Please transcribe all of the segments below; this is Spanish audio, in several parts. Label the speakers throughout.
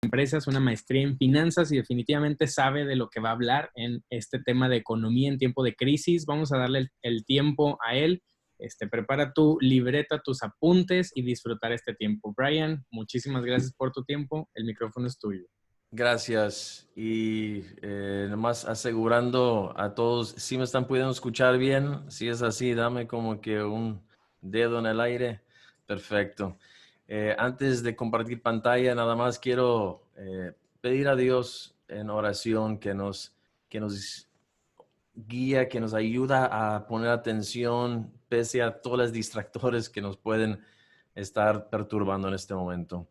Speaker 1: empresas, una maestría en finanzas y definitivamente sabe de lo que va a hablar en este tema de economía en tiempo de crisis. Vamos a darle el tiempo a él. Prepara tu libreta, tus apuntes y disfrutar este tiempo. Brian, muchísimas gracias por tu tiempo. El micrófono es tuyo.
Speaker 2: Gracias. Y nomás asegurando a todos, si me están pudiendo escuchar bien, si es así, dame como que un dedo en el aire. Perfecto. Antes de compartir pantalla, nada más quiero pedir a Dios en oración que nos guía, que nos ayuda a poner atención pese a todos los distractores que nos pueden estar perturbando en este momento.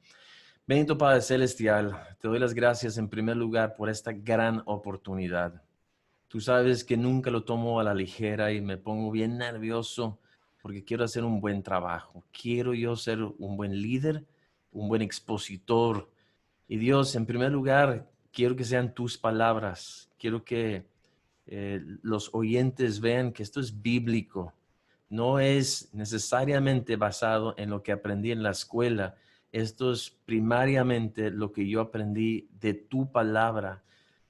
Speaker 2: Bendito Padre Celestial, te doy las gracias en primer lugar por esta gran oportunidad. Tú sabes que nunca lo tomo a la ligera y me pongo bien nervioso porque quiero hacer un buen trabajo. Quiero yo ser un buen líder, un buen expositor. Y Dios, en primer lugar, quiero que sean tus palabras. Quiero que los oyentes vean que esto es bíblico. No es necesariamente basado en lo que aprendí en la escuela. Esto es primariamente lo que yo aprendí de tu palabra.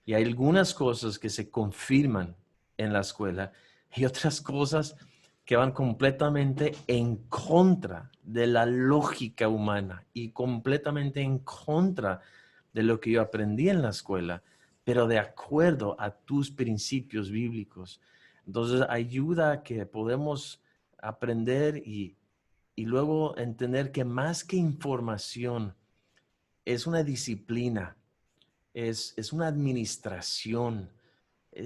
Speaker 2: Y hay algunas cosas que se confirman en la escuela y otras cosas que van completamente en contra de la lógica humana y completamente en contra de lo que yo aprendí en la escuela, pero de acuerdo a tus principios bíblicos. Entonces, ayuda a que podemos aprender y luego entender que más que información, es una disciplina, es una administración,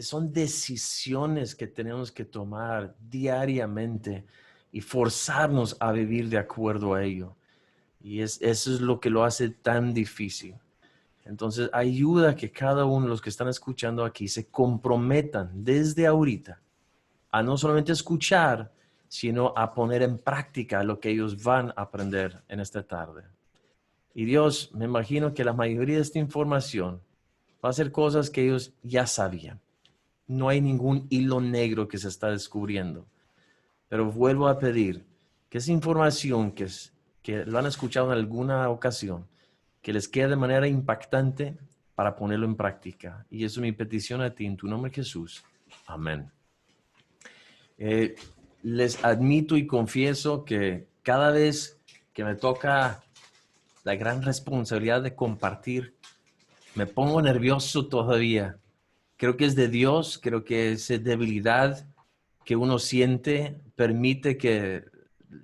Speaker 2: son decisiones que tenemos que tomar diariamente y forzarnos a vivir de acuerdo a ello. Y eso es lo que lo hace tan difícil. Entonces, ayuda a que cada uno de los que están escuchando aquí se comprometan desde ahorita a no solamente escuchar, sino a poner en práctica lo que ellos van a aprender en esta tarde. Y Dios, me imagino que la mayoría de esta información va a ser cosas que ellos ya sabían. No hay ningún hilo negro que se está descubriendo. Pero vuelvo a pedir que esa información que lo han escuchado en alguna ocasión, que les quede de manera impactante para ponerlo en práctica. Y eso es mi petición a ti en tu nombre, Jesús. Amén. Les admito y confieso que cada vez que me toca la gran responsabilidad de compartir, me pongo nervioso todavía. Creo que es de Dios, creo que esa debilidad que uno siente permite que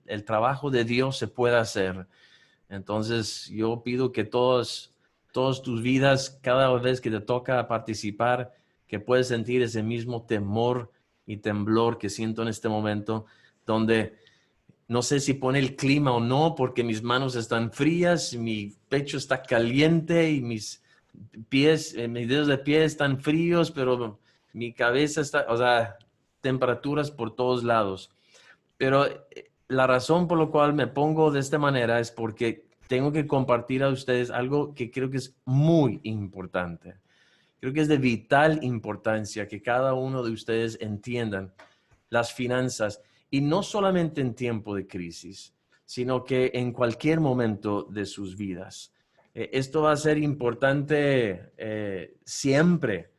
Speaker 2: el trabajo de Dios se pueda hacer. Entonces yo pido que todas tus vidas, cada vez que te toca participar, que puedes sentir ese mismo temor y temblor que siento en este momento, donde no sé si pone el clima o no, porque mis manos están frías, mi pecho está caliente y mis pies, mis dedos de pie están fríos, pero mi cabeza está, o sea, temperaturas por todos lados. Pero la razón por la cual me pongo de esta manera es porque tengo que compartir a ustedes algo que creo que es muy importante. Creo que es de vital importancia que cada uno de ustedes entiendan las finanzas y no solamente en tiempo de crisis, sino que en cualquier momento de sus vidas. Esto va a ser importante siempre,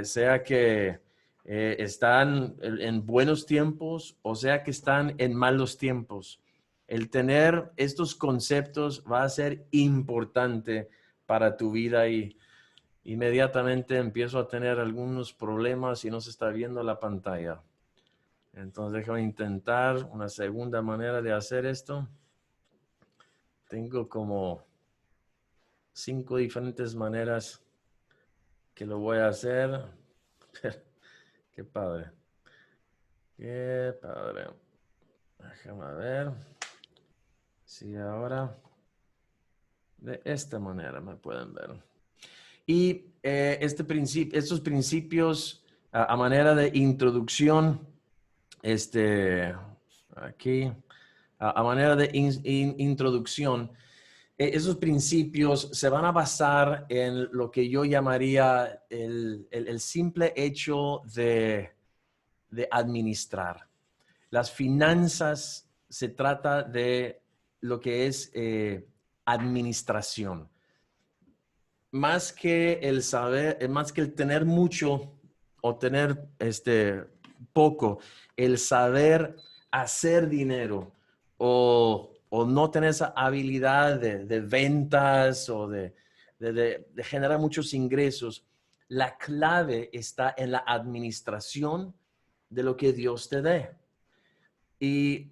Speaker 2: sea que están en buenos tiempos o sea que están en malos tiempos. El tener estos conceptos va a ser importante para tu vida y inmediatamente empiezo a tener algunos problemas y no se está viendo la pantalla. Entonces déjame intentar una segunda manera de hacer esto. Tengo como 5 diferentes maneras que lo voy a hacer. Qué padre. Qué padre. Déjame ver si ahora de esta manera me pueden ver. Y estos principios a manera de introducción, aquí, a manera de introducción, esos principios se van a basar en lo que yo llamaría el simple hecho de administrar. Las finanzas se trata de lo que es administración. más que el saber, más que el tener mucho o tener poco, el saber hacer dinero o no tener esa habilidad de ventas o de generar muchos ingresos, la clave está en la administración de lo que Dios te dé. Y,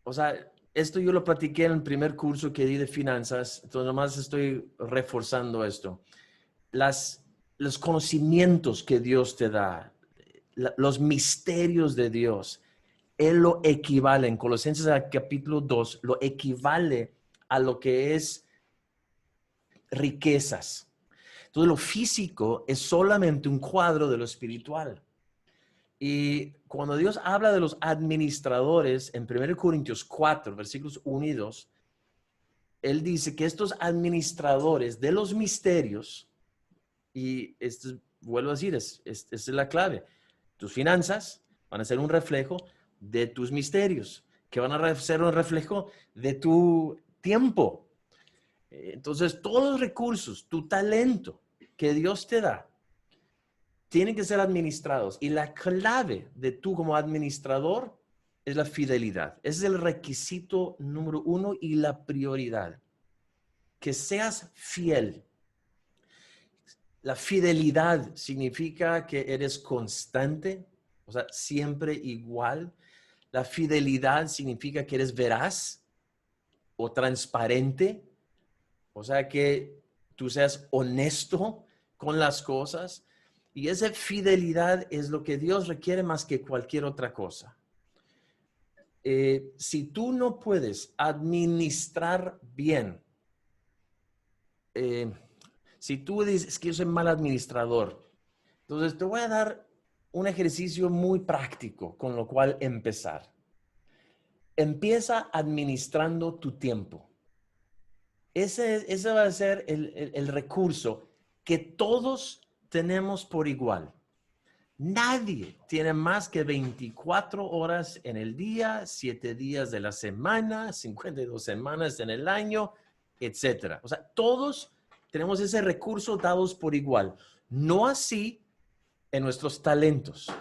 Speaker 2: o sea, esto yo lo platiqué en el primer curso que di de finanzas, entonces nomás estoy reforzando esto. Los conocimientos que Dios te da, los misterios de Dios, Él lo equivale, en Colosenses capítulo 2, lo equivale a lo que es riquezas. Entonces lo físico es solamente un cuadro de lo espiritual. Y cuando Dios habla de los administradores en 1 Corintios 4, versículos 1 y 2, Él dice que estos administradores de los misterios, y esto, vuelvo a decir, esta es la clave. Tus finanzas van a ser un reflejo de tus misterios, que van a ser un reflejo de tu tiempo. Entonces, todos los recursos, tu talento que Dios te da, tienen que ser administrados. Y la clave de tú como administrador es la fidelidad. Ese es el requisito número 1 y la prioridad. Que seas fiel. La fidelidad significa que eres constante, o sea, siempre igual. La fidelidad significa que eres veraz o transparente, o sea, que tú seas honesto con las cosas. Y esa fidelidad es lo que Dios requiere más que cualquier otra cosa. Si tú no puedes administrar bien, si tú dices que yo soy mal administrador, entonces te voy a dar un ejercicio muy práctico con lo cual empezar. Empieza administrando tu tiempo. Ese va a ser el recurso que todos tenemos por igual. Nadie tiene más que 24 horas en el día, 7 días de la semana, 52 semanas en el año, etcétera. O sea, todos tenemos ese recurso dados por igual. No así en nuestros talentos.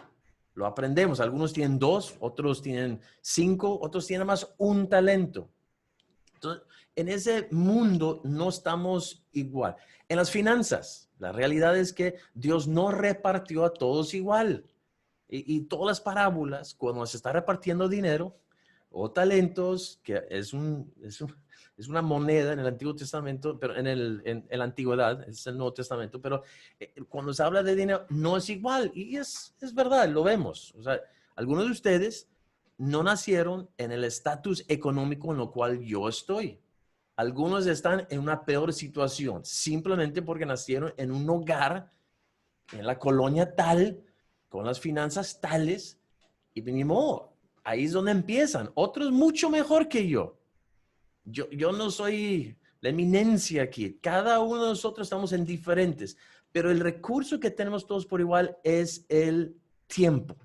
Speaker 2: Lo aprendemos. Algunos tienen 2, otros tienen 5, otros tienen más un talento. Entonces, en ese mundo no estamos igual. En las finanzas, la realidad es que Dios no repartió a todos igual. Y todas las parábolas, cuando se está repartiendo dinero o talentos, que es una moneda en el Antiguo Testamento, pero en la Antigüedad, es el Nuevo Testamento, pero cuando se habla de dinero no es igual. Y es verdad, lo vemos. O sea, algunos de ustedes no nacieron en el estatus económico en lo cual yo estoy. Algunos están en una peor situación, simplemente porque nacieron en un hogar, en la colonia tal, con las finanzas tales, y venimos, ahí es donde empiezan. Otros mucho mejor que yo. Yo no soy la eminencia aquí. Cada uno de nosotros estamos en diferentes, pero el recurso que tenemos todos por igual es el tiempo.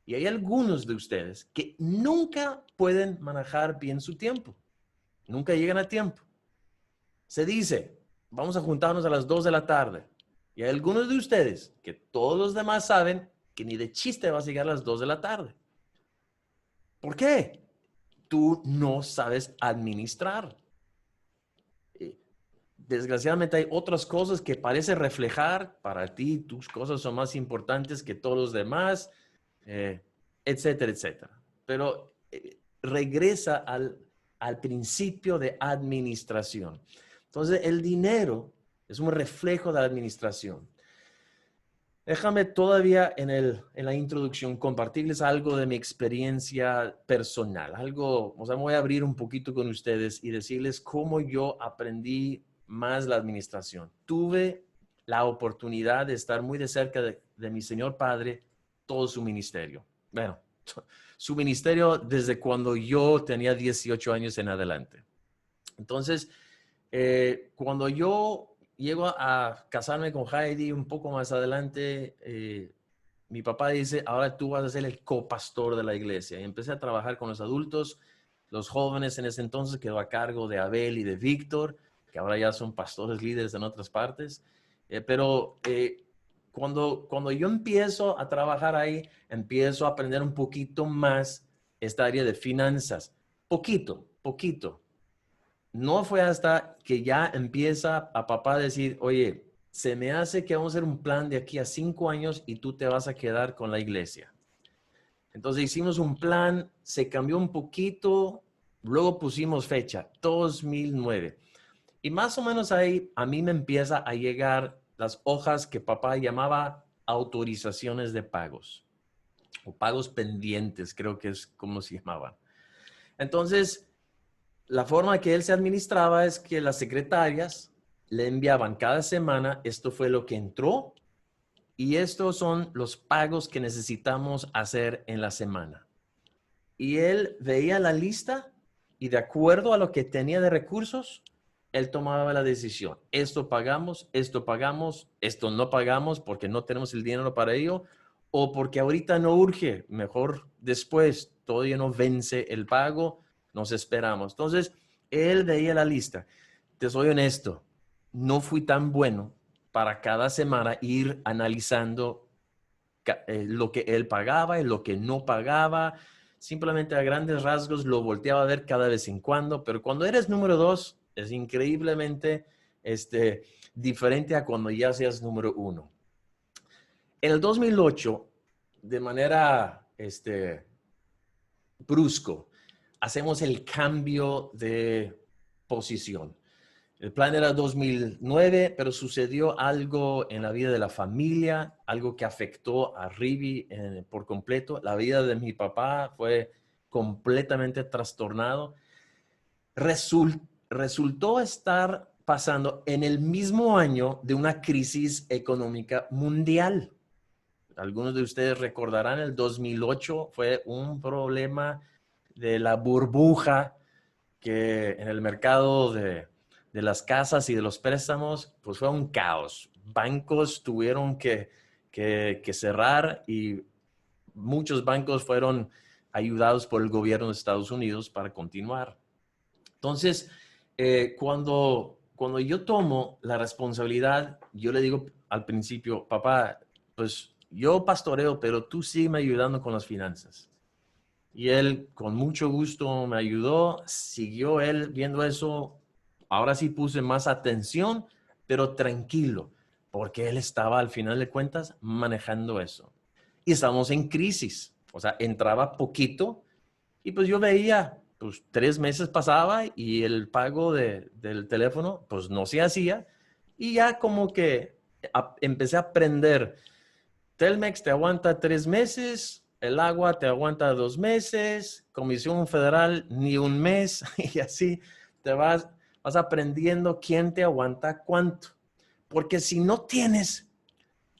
Speaker 2: Y hay algunos de ustedes que nunca pueden manejar bien su tiempo. Nunca llegan a tiempo. Se dice, vamos a juntarnos a las 2 de la tarde. Y hay algunos de ustedes que todos los demás saben que ni de chiste vas a llegar a las 2 de la tarde. ¿Por qué? Tú no sabes administrar. Desgraciadamente hay otras cosas que parece reflejar para ti, tus cosas son más importantes que todos los demás, etcétera, etcétera. Pero regresa al principio de administración. Entonces, el dinero es un reflejo de la administración. Déjame todavía en la introducción compartirles algo de mi experiencia personal. O sea, me voy a abrir un poquito con ustedes y decirles cómo yo aprendí más la administración. Tuve la oportunidad de estar muy de cerca de mi Señor Padre todo su ministerio. Bueno, su ministerio desde cuando yo tenía 18 años en adelante. Entonces, cuando yo llego a casarme con Heidi un poco más adelante, mi papá dice, ahora tú vas a ser el copastor de la iglesia. Y empecé a trabajar con los adultos, los jóvenes en ese entonces quedó a cargo de Abel y de Víctor. que ahora ya son pastores líderes en otras partes. Pero cuando yo empiezo a trabajar ahí, empiezo a aprender un poquito más esta área de finanzas. Poquito. No fue hasta que ya empieza a papá a decir, oye, se me hace que vamos a hacer un plan de aquí a 5 años y tú te vas a quedar con la iglesia. Entonces hicimos un plan, se cambió un poquito, luego pusimos fecha, 2009. Y más o menos ahí a mí me empieza a llegar las hojas que papá llamaba autorizaciones de pagos o pagos pendientes, creo que es como se llamaban. Entonces, la forma que él se administraba es que las secretarias le enviaban cada semana, esto fue lo que entró y estos son los pagos que necesitamos hacer en la semana. Y él veía la lista y de acuerdo a lo que tenía de recursos, él tomaba la decisión. Esto pagamos, esto no pagamos porque no tenemos el dinero para ello o porque ahorita no urge, mejor después, todavía no vence el pago, nos esperamos. Entonces, él veía la lista. Te soy honesto, no fui tan bueno para cada semana ir analizando lo que él pagaba y lo que no pagaba. Simplemente a grandes rasgos lo volteaba a ver cada vez en cuando, pero cuando eres número 2 es increíblemente diferente a cuando ya seas número 1. En el 2008, de manera brusco, hacemos el cambio de posición. El plan era 2009, pero sucedió algo en la vida de la familia, algo que afectó a Rivi por completo. La vida de mi papá fue completamente trastornado. Resultó estar pasando en el mismo año de una crisis económica mundial. Algunos de ustedes recordarán, el 2008 fue un problema de la burbuja que en el mercado de las casas y de los préstamos, pues fue un caos. Bancos tuvieron que cerrar y muchos bancos fueron ayudados por el gobierno de Estados Unidos para continuar. Entonces, cuando yo tomo la responsabilidad, yo le digo al principio, papá, pues yo pastoreo, pero tú sígueme ayudando con las finanzas. Y él con mucho gusto me ayudó, siguió él viendo eso. Ahora sí puse más atención, pero tranquilo, porque él estaba al final de cuentas manejando eso. Y estábamos en crisis, o sea, entraba poquito y pues yo veía, pues 3 meses pasaba y el pago del teléfono pues no se hacía y ya como que empecé a aprender. Telmex te aguanta 3 meses, el agua te aguanta 2 meses, Comisión Federal ni un mes y así te vas aprendiendo quién te aguanta cuánto. Porque si no tienes,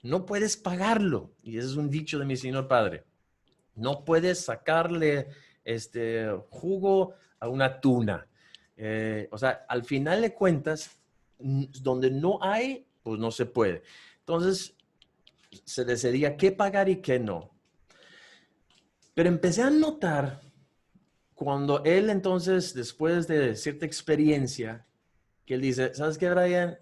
Speaker 2: no puedes pagarlo. Y ese es un dicho de mi señor padre. No puedes sacarle jugo a una tuna. O sea, al final de cuentas, donde no hay, pues no se puede. Entonces, se decidía qué pagar y qué no. Pero empecé a notar cuando él entonces, después de cierta experiencia, que él dice, ¿sabes qué, Brian?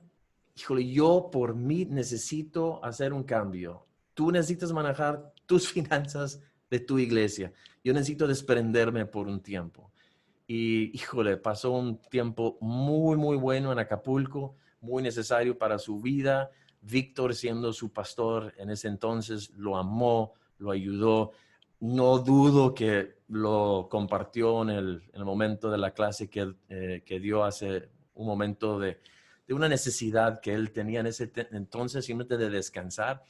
Speaker 2: Híjole, yo por mí necesito hacer un cambio. Tú necesitas manejar tus finanzas de tu iglesia. Yo necesito desprenderme por un tiempo. Y, híjole, pasó un tiempo muy, muy bueno en Acapulco, muy necesario para su vida. Víctor, siendo su pastor en ese entonces, lo amó, lo ayudó. No dudo que lo compartió en el momento de la clase que dio hace un momento de una necesidad que él tenía en ese entonces, simplemente de descansar.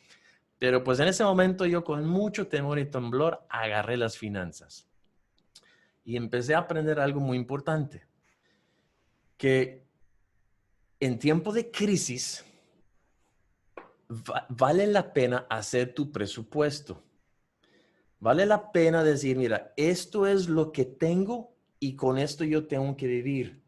Speaker 2: Pero pues en ese momento yo con mucho temor y temblor agarré las finanzas y empecé a aprender algo muy importante, que en tiempo de crisis vale la pena hacer tu presupuesto. Vale la pena decir, mira, esto es lo que tengo y con esto yo tengo que vivir.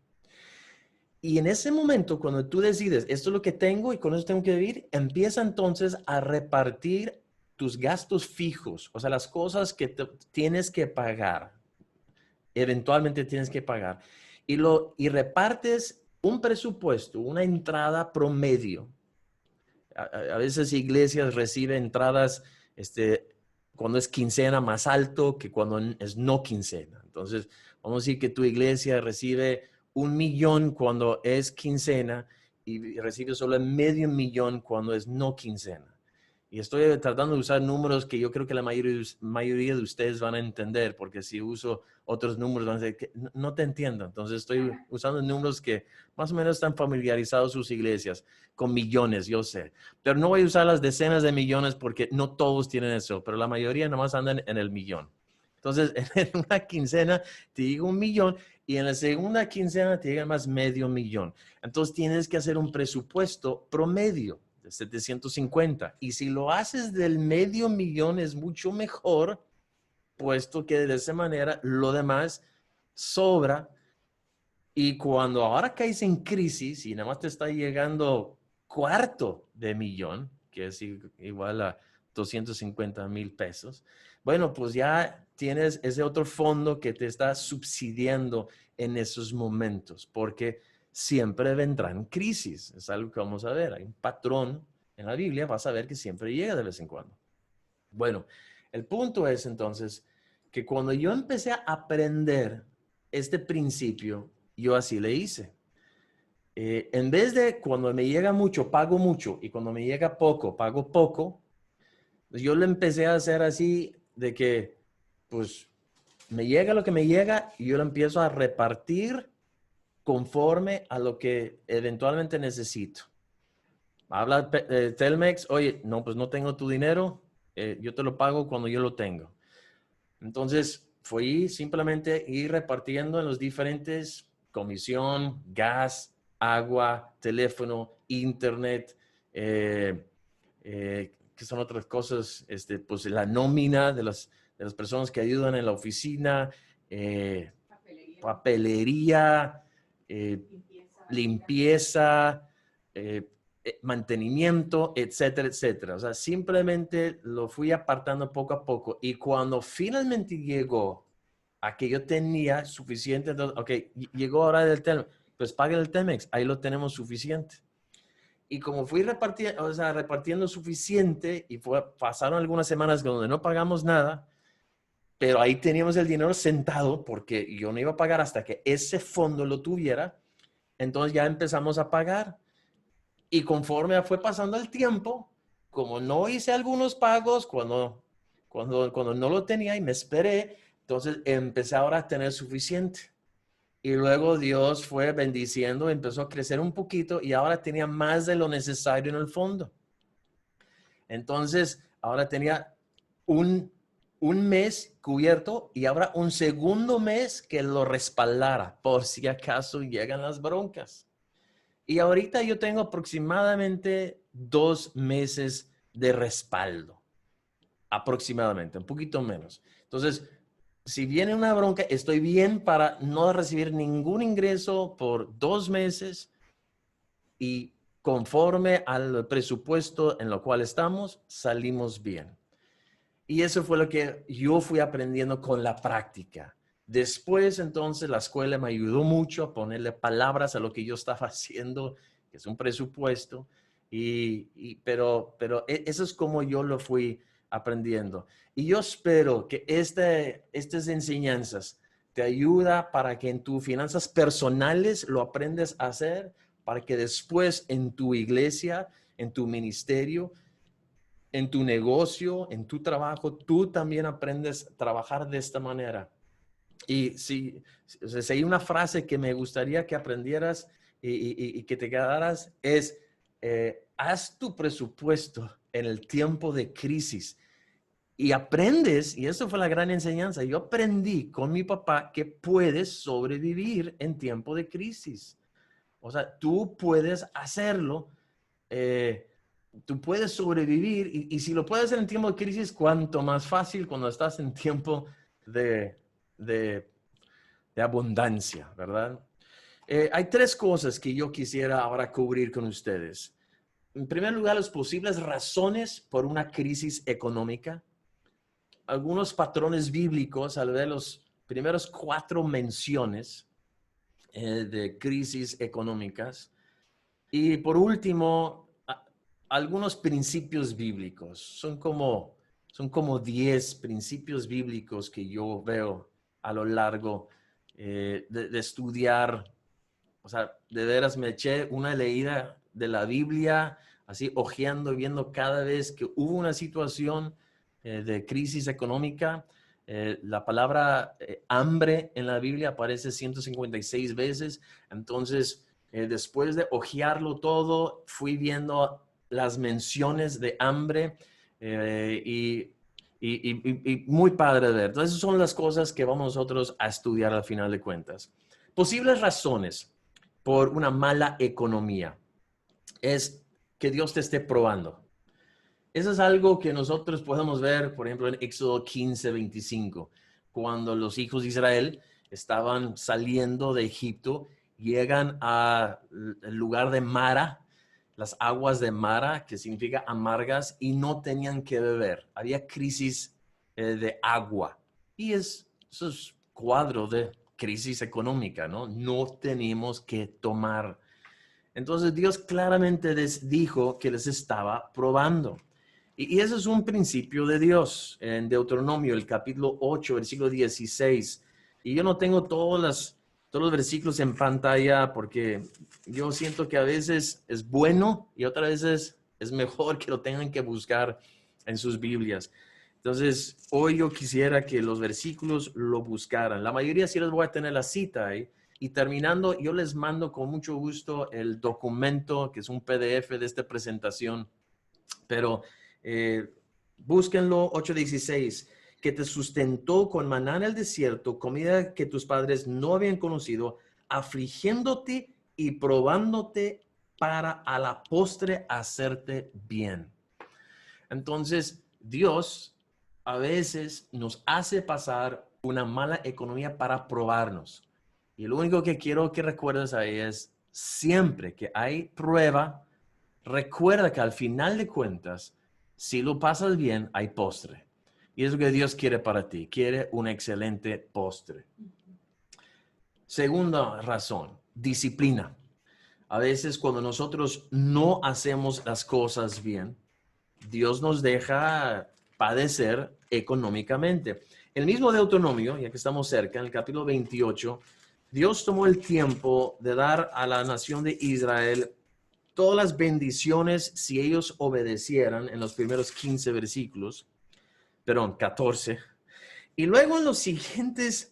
Speaker 2: Y en ese momento, cuando tú decides, esto es lo que tengo y con eso tengo que vivir, empieza entonces a repartir tus gastos fijos, o sea, las cosas que tienes que pagar, eventualmente tienes que pagar, y repartes un presupuesto, una entrada promedio. A veces iglesias reciben entradas cuando es quincena más alto que cuando es no quincena. Entonces, vamos a decir que tu iglesia recibe 1,000,000 cuando es quincena y recibe solo $500,000 cuando es no quincena. Y estoy tratando de usar números que yo creo que la mayoría de ustedes van a entender, porque si uso otros números van a decir que no te entiendo. Entonces estoy usando números que más o menos están familiarizados sus iglesias con millones, yo sé. Pero no voy a usar las decenas de millones porque no todos tienen eso, pero la mayoría nomás andan en el millón. Entonces, en una quincena te llega 1,000,000 y en la segunda quincena te llega más $500,000. Entonces tienes que hacer un presupuesto promedio de 750. Y si lo haces del $500,000 es mucho mejor, puesto que de esa manera lo demás sobra. Y cuando ahora caes en crisis y nada más te está llegando $250,000, que es igual a 250,000 pesos, bueno, pues ya tienes ese otro fondo que te está subsidiando en esos momentos, porque siempre vendrán crisis. Es algo que vamos a ver. Hay un patrón en la Biblia, vas a ver que siempre llega de vez en cuando. Bueno, el punto es entonces que cuando yo empecé a aprender este principio, yo así le hice. En vez de cuando me llega mucho, pago mucho, y cuando me llega poco, pago poco, pues yo lo empecé a hacer así de que, pues, me llega lo que me llega y yo lo empiezo a repartir conforme a lo que eventualmente necesito. Habla Telmex, oye, no, pues no tengo tu dinero, yo te lo pago cuando yo lo tengo. Entonces, fui simplemente ir repartiendo en los diferentes comisión, gas, agua, teléfono, internet, que son otras cosas, pues la nómina de las personas que ayudan en la oficina, papelería, limpieza, mantenimiento, etcétera, etcétera. O sea, simplemente lo fui apartando poco a poco. Y cuando finalmente llegó a que yo tenía suficiente, entonces, ok, llegó hora del Telmex, pues pague el Telmex, ahí lo tenemos suficiente. Y como fui repartiendo suficiente y pasaron algunas semanas donde no pagamos nada, pero ahí teníamos el dinero sentado porque yo no iba a pagar hasta que ese fondo lo tuviera. Entonces ya empezamos a pagar. Y conforme fue pasando el tiempo, como no hice algunos pagos cuando no lo tenía y me esperé, entonces empecé ahora a tener suficiente. Y luego Dios fue bendiciendo, empezó a crecer un poquito y ahora tenía más de lo necesario en el fondo. Entonces, ahora tenía un mes cubierto y ahora un segundo mes que lo respaldara por si acaso llegan las broncas. Y ahorita yo tengo aproximadamente 2 meses de respaldo. Aproximadamente, un poquito menos. Entonces, si viene una bronca, estoy bien para no recibir ningún ingreso por 2 meses y conforme al presupuesto en lo cual estamos, salimos bien. Y eso fue lo que yo fui aprendiendo con la práctica. Después, entonces, la escuela me ayudó mucho a ponerle palabras a lo que yo estaba haciendo, que es un presupuesto, pero eso es como yo lo fui aprendiendo. Y yo espero que estas enseñanzas te ayudan para que en tus finanzas personales lo aprendas a hacer, para que después en tu iglesia, en tu ministerio, en tu negocio, en tu trabajo, tú también aprendes a trabajar de esta manera. Y si hay una frase que me gustaría que aprendieras y que te quedaras es, haz tu presupuesto en el tiempo de crisis y aprendes, y eso fue la gran enseñanza, yo aprendí con mi papá que puedes sobrevivir en tiempo de crisis. O sea, tú puedes hacerlo. Tú puedes sobrevivir y si lo puedes hacer en tiempo de crisis, cuanto más fácil cuando estás en tiempo de, de, de abundancia, ¿verdad? Hay 3 cosas que yo quisiera ahora cubrir con ustedes. En primer lugar, las posibles razones por una crisis económica. Algunos patrones bíblicos al ver los primeros 4 menciones de crisis económicas. Y por último, algunos principios bíblicos. Son como 10 principios bíblicos que yo veo a lo largo de estudiar. O sea, de veras me eché una leída de la Biblia, así hojeando, viendo cada vez que hubo una situación de crisis económica. La palabra hambre en la Biblia aparece 156 veces. Entonces, después de hojearlo todo, fui viendo las menciones de hambre y muy padre de ver. Entonces, esas son las cosas que vamos nosotros a estudiar al final de cuentas. Posibles razones por una mala economía es que Dios te esté probando. Eso es algo que nosotros podemos ver, por ejemplo, en Éxodo 15:25, cuando los hijos de Israel estaban saliendo de Egipto, llegan al lugar de Mara, las aguas de Mara, que significa amargas, y no tenían que beber. Había crisis de agua. Y eso es cuadro de crisis económica, ¿no? No tenemos que tomar. Entonces Dios claramente les dijo que les estaba probando. Y ese es un principio de Dios en Deuteronomio, el capítulo 8, versículo 16. Y yo no tengo todos los versículos en pantalla porque yo siento que a veces es bueno y otras veces es mejor que lo tengan que buscar en sus Biblias. Entonces, hoy yo quisiera que los versículos lo buscaran. La mayoría sí les voy a tener la cita ahí. Y terminando, yo les mando con mucho gusto el documento, que es un PDF de esta presentación. Pero búsquenlo, 8:16, que te sustentó con maná en el desierto, comida que tus padres no habían conocido, afligiéndote y probándote para a la postre hacerte bien. Entonces, Dios a veces nos hace pasar una mala economía para probarnos. Y lo único que quiero que recuerdes ahí es, siempre que hay prueba, recuerda que al final de cuentas, si lo pasas bien, hay postre. Y es lo que Dios quiere para ti. Quiere un excelente postre. Segunda razón, disciplina. A veces cuando nosotros no hacemos las cosas bien, Dios nos deja padecer económicamente. El mismo Deuteronomio, ya que estamos cerca, en el capítulo 28, Dios tomó el tiempo de dar a la nación de Israel todas las bendiciones si ellos obedecieran en los primeros 15 versículos, perdón, 14. Y luego en los siguientes,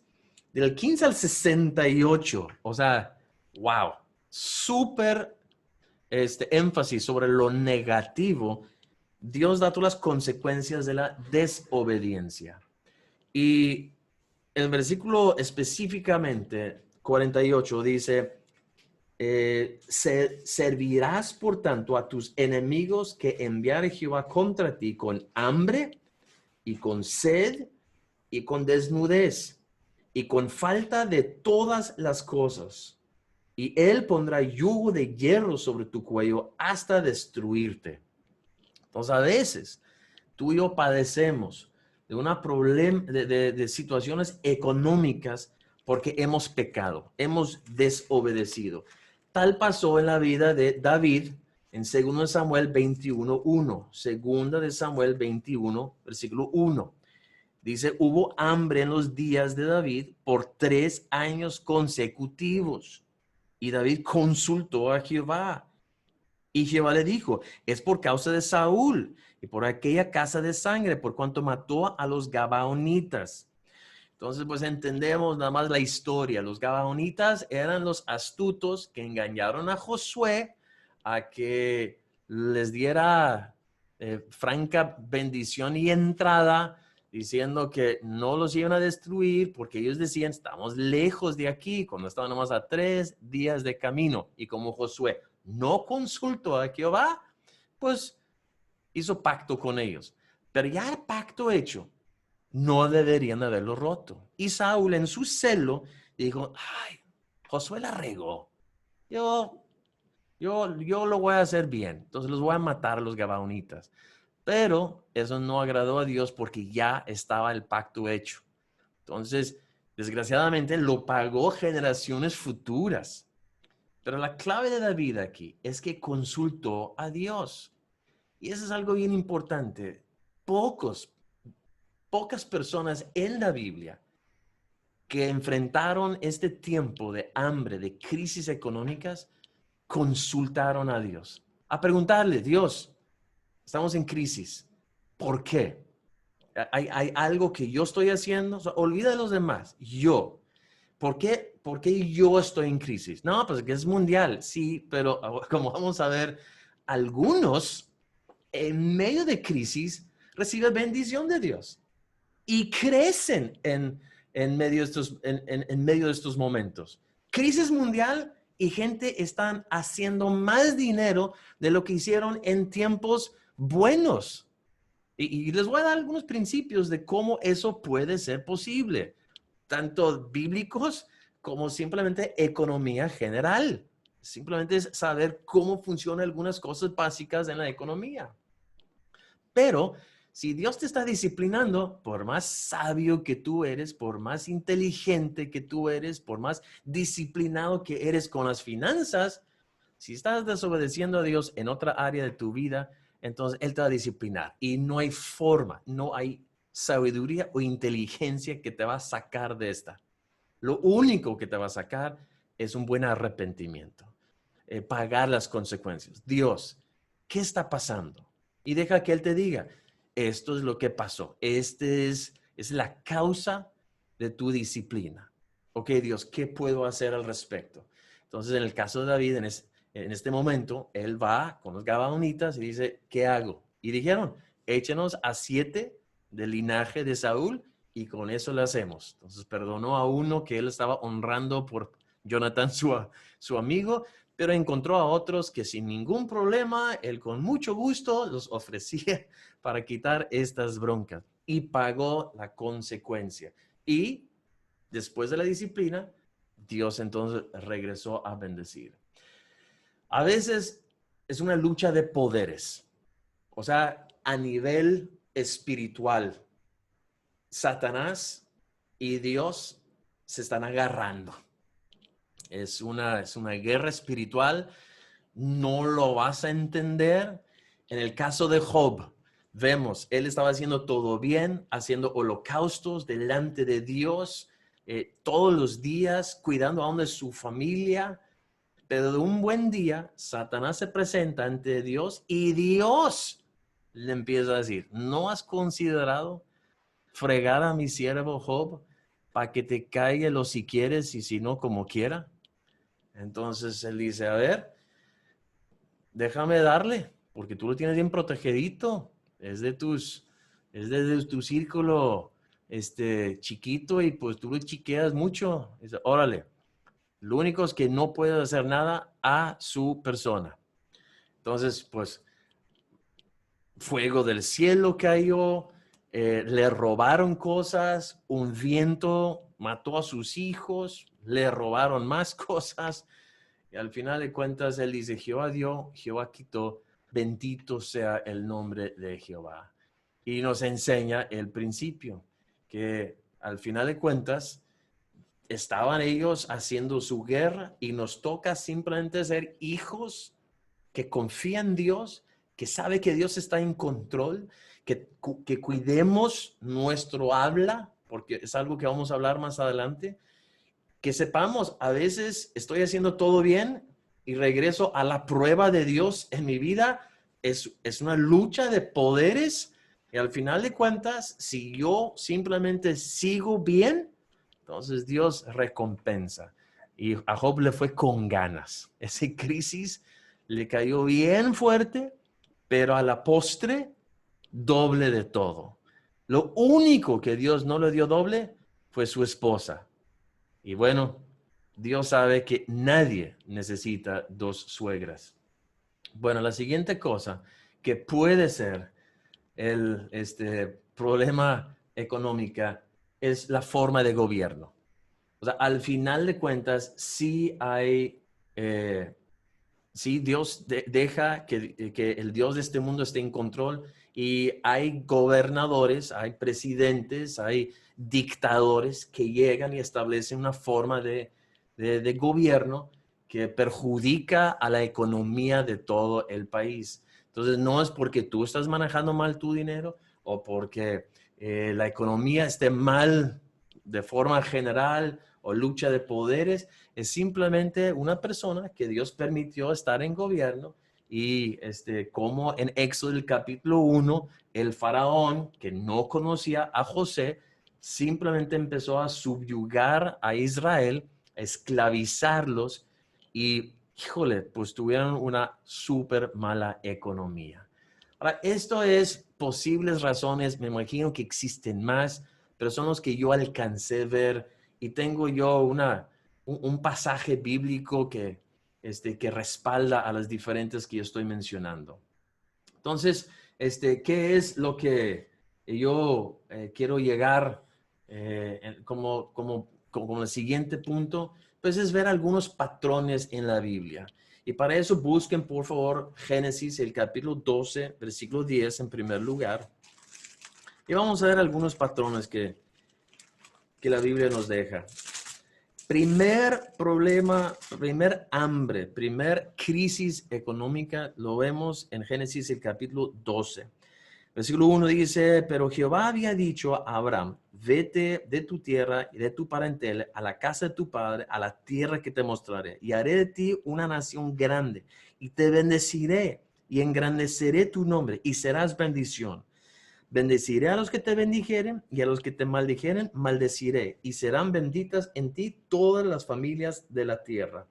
Speaker 2: del 15 al 68, o sea, wow, súper énfasis sobre lo negativo. Dios da todas las consecuencias de la desobediencia. Y el versículo específicamente 48 dice, servirás por tanto a tus enemigos que enviare Jehová contra ti con hambre y con sed y con desnudez y con falta de todas las cosas. Y él pondrá yugo de hierro sobre tu cuello hasta destruirte. Entonces a veces tú y yo padecemos de una de situaciones económicas porque hemos pecado, hemos desobedecido. Tal pasó en la vida de David en 2 Samuel 21:1. 2 Samuel 21, versículo 1. Dice, hubo hambre en los días de David por 3 años consecutivos. Y David consultó a Jehová. Y Jehová le dijo, es por causa de Saúl y por aquella casa de sangre, por cuanto mató a los Gabaonitas. Entonces, pues entendemos nada más la historia. Los Gabaonitas eran los astutos que engañaron a Josué a que les diera franca bendición y entrada, diciendo que no los iban a destruir porque ellos decían, estamos lejos de aquí, cuando estaban nomás a 3 días de camino. Y como Josué no consultó a Jehová, pues hizo pacto con ellos. Pero ya el pacto hecho, no deberían haberlo roto. Y Saúl en su celo dijo, ay, Josué la regó. Yo lo voy a hacer bien. Entonces los voy a matar a los gabaonitas. Pero eso no agradó a Dios porque ya estaba el pacto hecho. Entonces Desgraciadamente lo pagó generaciones futuras. Pero la clave de David aquí es que consultó a Dios. Y eso es algo bien importante. Pocas personas en la Biblia que enfrentaron este tiempo de hambre, de crisis económicas, consultaron a Dios. A preguntarle, Dios, estamos en crisis. ¿Por qué? ¿Hay algo que yo estoy haciendo? O sea, olvida de los demás. Yo. ¿Por qué yo estoy en crisis? No, pues que es mundial. Sí, pero como vamos a ver, algunos en medio de crisis reciben bendición de Dios y crecen en medio de estos momentos. Crisis mundial y gente están haciendo más dinero de lo que hicieron en tiempos buenos. Y les voy a dar algunos principios de cómo eso puede ser posible, tanto bíblicos como simplemente economía general. Simplemente es saber cómo funcionan algunas cosas básicas en la economía. Pero si Dios te está disciplinando, por más sabio que tú eres, por más inteligente que tú eres, por más disciplinado que eres con las finanzas, si estás desobedeciendo a Dios en otra área de tu vida, entonces Él te va a disciplinar. Y no hay forma, no hay sabiduría o inteligencia que te va a sacar de esta. Lo único que te va a sacar es un buen arrepentimiento, pagar las consecuencias. Dios, ¿qué está pasando? Y deja que Él te diga, esto es lo que pasó. Es la causa de tu disciplina. Ok, Dios, ¿qué puedo hacer al respecto? Entonces, en el caso de David, en este momento, él va con los gabaonitas y dice, ¿qué hago? Y dijeron, échenos a 7 del linaje de Saúl y con eso lo hacemos. Entonces perdonó a uno que él estaba honrando por Jonathan, su amigo, pero encontró a otros que sin ningún problema, él con mucho gusto los ofrecía para quitar estas broncas y pagó la consecuencia. Y después de la disciplina, Dios entonces regresó a bendecir. A veces es una lucha de poderes, o sea, a nivel espiritual. Satanás y Dios se están agarrando. Es una guerra espiritual. No lo vas a entender. En el caso de Job, vemos, él estaba haciendo todo bien, haciendo holocaustos delante de Dios todos los días, cuidando aún de su familia. Pero de un buen día, Satanás se presenta ante Dios y Dios le empieza a decir, ¿no has considerado fregar a mi siervo Job para que te caiga lo si quieres y si no como quiera? Entonces él dice, a ver, déjame darle, porque tú lo tienes bien protegidito, es de tu círculo chiquito y pues tú lo chiqueas mucho. Dice, órale, lo único es que no puedes hacer nada a su persona. Entonces, pues, fuego del cielo cayó, le robaron cosas, un viento mató a sus hijos, le robaron más cosas. Y al final de cuentas, él dice, Jehová dio, Jehová quitó, bendito sea el nombre de Jehová. Y nos enseña el principio, que al final de cuentas, estaban ellos haciendo su guerra y nos toca simplemente ser hijos que confían en Dios, que sabe que Dios está en control, que cuidemos nuestro habla, porque es algo que vamos a hablar más adelante, que sepamos, a veces estoy haciendo todo bien y regreso a la prueba de Dios en mi vida. Es una lucha de poderes y al final de cuentas, si yo simplemente sigo bien, entonces Dios recompensa. Y a Job le fue con ganas. Esa crisis le cayó bien fuerte, pero a la postre, doble de todo. Lo único que Dios no le dio doble fue su esposa. Y bueno, Dios sabe que nadie necesita dos suegras. Bueno, la siguiente cosa que puede ser el problema económica es la forma de gobierno. O sea, al final de cuentas, sí hay Sí, Dios deja que el Dios de este mundo esté en control y hay gobernadores, hay presidentes, hay dictadores que llegan y establecen una forma de gobierno que perjudica a la economía de todo el país. Entonces, no es porque tú estás manejando mal tu dinero o porque la economía esté mal de forma general o lucha de poderes, es simplemente una persona que Dios permitió estar en gobierno y como en Éxodo el capítulo 1, el faraón que no conocía a José, simplemente empezó a subyugar a Israel, a esclavizarlos y, híjole, pues tuvieron una súper mala economía. Ahora, esto es posibles razones, me imagino que existen más, pero son los que yo alcancé a ver y tengo yo un pasaje bíblico que respalda a las diferentes que yo estoy mencionando. Entonces, ¿qué es lo que yo quiero llegar como el siguiente punto? Pues es ver algunos patrones en la Biblia. Y para eso busquen, por favor, Génesis, el capítulo 12, versículo 10 en primer lugar. Y vamos a ver algunos patrones que la Biblia nos deja. Primer problema, primer hambre, primer crisis económica, lo vemos en Génesis el capítulo 12. Versículo 1 dice, pero Jehová había dicho a Abraham, vete de tu tierra y de tu parentela a la casa de tu padre, a la tierra que te mostraré, y haré de ti una nación grande, y te bendeciré, y engrandeceré tu nombre, y serás bendición. Bendeciré a los que te bendijeren y a los que te maldijeren, maldeciré, y serán benditas en ti todas las familias de la tierra.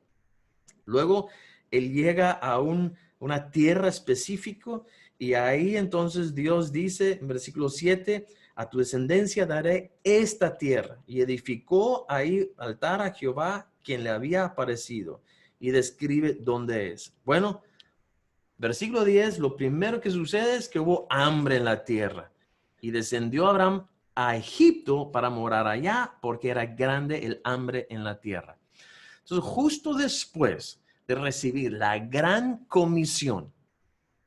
Speaker 2: Luego, él llega a una tierra específica y ahí entonces Dios dice en versículo 7, a tu descendencia daré esta tierra. Y edificó ahí altar a Jehová, quien le había aparecido, y describe dónde es. Bueno, versículo 10, lo primero que sucede es que hubo hambre en la tierra y descendió Abraham a Egipto para morar allá porque era grande el hambre en la tierra. Entonces, justo después de recibir la gran comisión,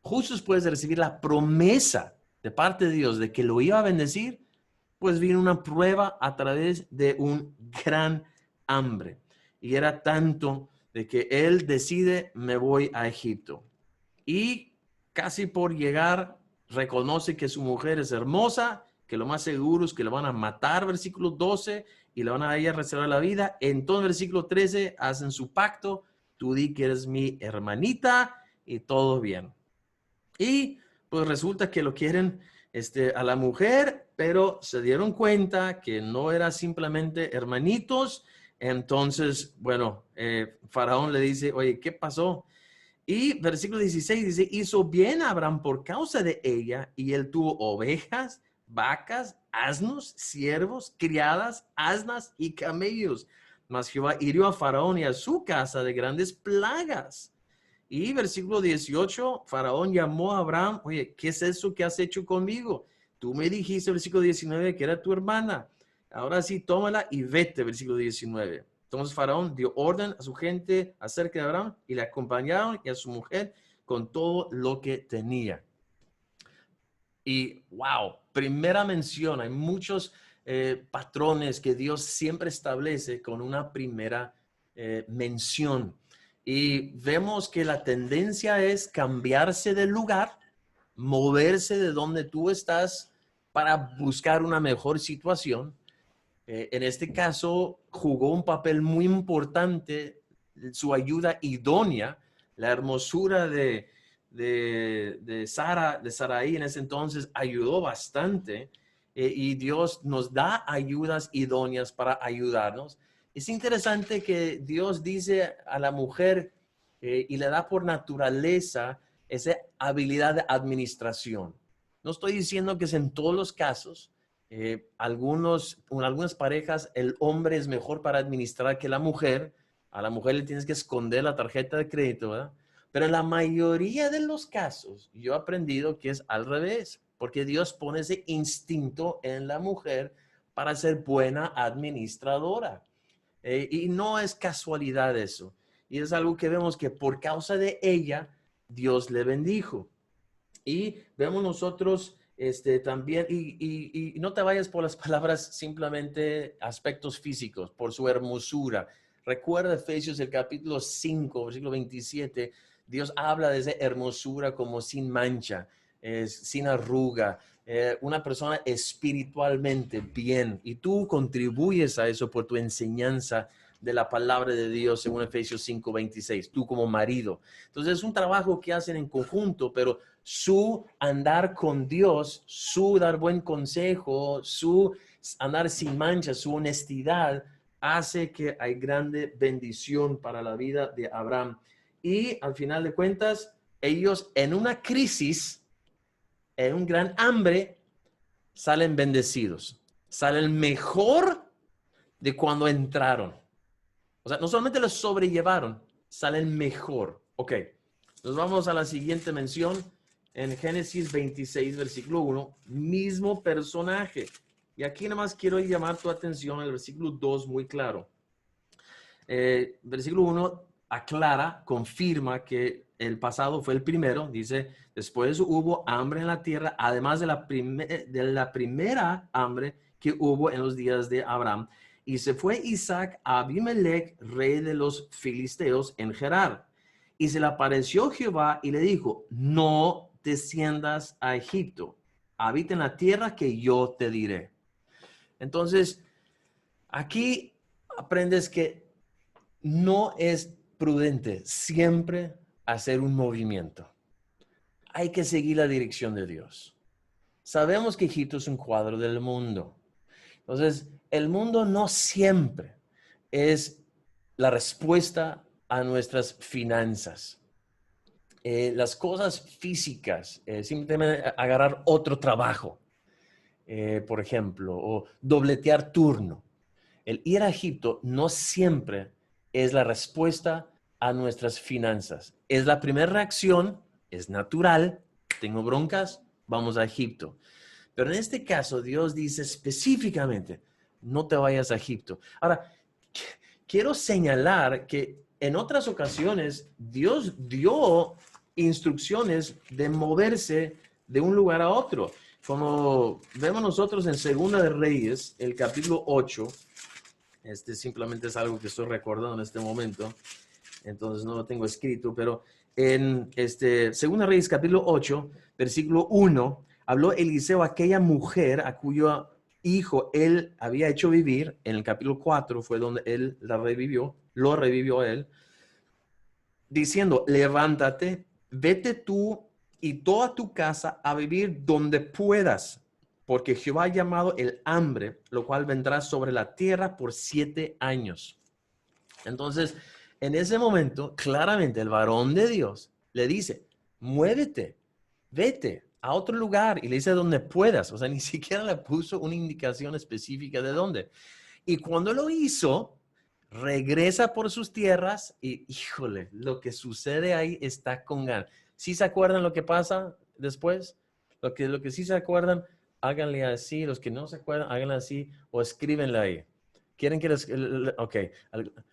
Speaker 2: justo después de recibir la promesa de parte de Dios de que lo iba a bendecir, pues vino una prueba a través de un gran hambre. Y era tanto de que él decide, me voy a Egipto. Y casi por llegar, reconoce que su mujer es hermosa, que lo más seguro es que lo van a matar, versículo 12, y le van a ella reservar la vida. Entonces, versículo 13, hacen su pacto, tú di que eres mi hermanita y todo bien. Y pues resulta que lo quieren a la mujer, pero se dieron cuenta que no era simplemente hermanitos. Entonces, bueno, Faraón le dice, oye, ¿qué pasó? Y versículo 16 dice, hizo bien a Abraham por causa de ella, y él tuvo ovejas, vacas, asnos, siervos, criadas, asnas y camellos. Mas Jehová hirió a Faraón y a su casa de grandes plagas. Y versículo 18, Faraón llamó a Abraham, oye, ¿qué es eso que has hecho conmigo? Tú me dijiste, versículo 19, que era tu hermana. Ahora sí, tómala y vete, versículo 19. Entonces Faraón dio orden a su gente acerca de Abraham y le acompañaron y a su mujer con todo lo que tenía. Y wow, primera mención, hay muchos patrones que Dios siempre establece con una primera mención. Y vemos que la tendencia es cambiarse de lugar, moverse de donde tú estás para buscar una mejor situación. En este caso, jugó un papel muy importante su ayuda idónea, la hermosura de Sara, de Sarai en ese entonces ayudó bastante y Dios nos da ayudas idóneas para ayudarnos. Es interesante que Dios dice a la mujer y le da por naturaleza esa habilidad de administración. No estoy diciendo que es en todos los casos. En algunas parejas el hombre es mejor para administrar que la mujer. A la mujer le tienes que esconder la tarjeta de crédito, ¿verdad? Pero en la mayoría de los casos yo he aprendido que es al revés, porque Dios pone ese instinto en la mujer para ser buena administradora. Y no es casualidad eso. Y es algo que vemos que por causa de ella, Dios le bendijo. Y vemos nosotros también, y no te vayas por las palabras simplemente aspectos físicos, por su hermosura. Recuerda Efesios el capítulo 5, versículo 27, Dios habla de esa hermosura como sin mancha, sin arruga, una persona espiritualmente bien. Y tú contribuyes a eso por tu enseñanza de la palabra de Dios según Efesios 5:26, tú como marido. Entonces es un trabajo que hacen en conjunto, pero su andar con Dios, su dar buen consejo, su andar sin mancha, su honestidad, hace que hay grande bendición para la vida de Abraham. Y al final de cuentas, ellos en una crisis, en un gran hambre, salen bendecidos, salen mejor de cuando entraron. O sea, no solamente los sobrellevaron, salen mejor. Ok, nos vamos a la siguiente mención. En Génesis 26, versículo 1, mismo personaje. Y aquí nada más quiero llamar tu atención al versículo 2 muy claro. Versículo 1 aclara, confirma que el pasado fue el primero. Dice, después hubo hambre en la tierra, además de la primera hambre que hubo en los días de Abraham. Y se fue Isaac a Abimelech, rey de los filisteos, en Gerar. Y se le apareció Jehová y le dijo, no desciendas a Egipto, habita en la tierra que yo te diré. Entonces, aquí aprendes que no es prudente siempre hacer un movimiento. Hay que seguir la dirección de Dios. Sabemos que Egipto es un cuadro del mundo. Entonces, el mundo no siempre es la respuesta a nuestras finanzas. Las cosas físicas, simplemente agarrar otro trabajo, por ejemplo, o dobletear turno. El ir a Egipto no siempre es la respuesta a nuestras finanzas. Es la primera reacción, es natural, tengo broncas, vamos a Egipto. Pero en este caso, Dios dice específicamente, no te vayas a Egipto. Ahora, quiero señalar que en otras ocasiones Dios dio instrucciones de moverse de un lugar a otro. Como vemos nosotros en Segunda de Reyes, el capítulo 8, simplemente es algo que estoy recordando en este momento, entonces no lo tengo escrito, pero en Segunda de Reyes, capítulo 8, versículo 1, habló Eliseo a aquella mujer a cuyo hijo él había hecho vivir. En el capítulo 4 fue donde él lo revivió a él, diciendo, levántate, vete tú y toda tu casa a vivir donde puedas, porque Jehová ha llamado el hambre, lo cual vendrá sobre la tierra por 7 años. Entonces, en ese momento, claramente el varón de Dios le dice, muévete, vete a otro lugar, y le dice donde puedas. O sea, ni siquiera le puso una indicación específica de dónde. Y cuando lo hizo, regresa por sus tierras y, híjole, lo que sucede ahí está con ganas. ¿Sí se acuerdan lo que pasa después? Lo que sí se acuerdan, háganle así. Los que no se acuerdan, háganle así o escríbenle ahí. ¿Quieren que les... Ok,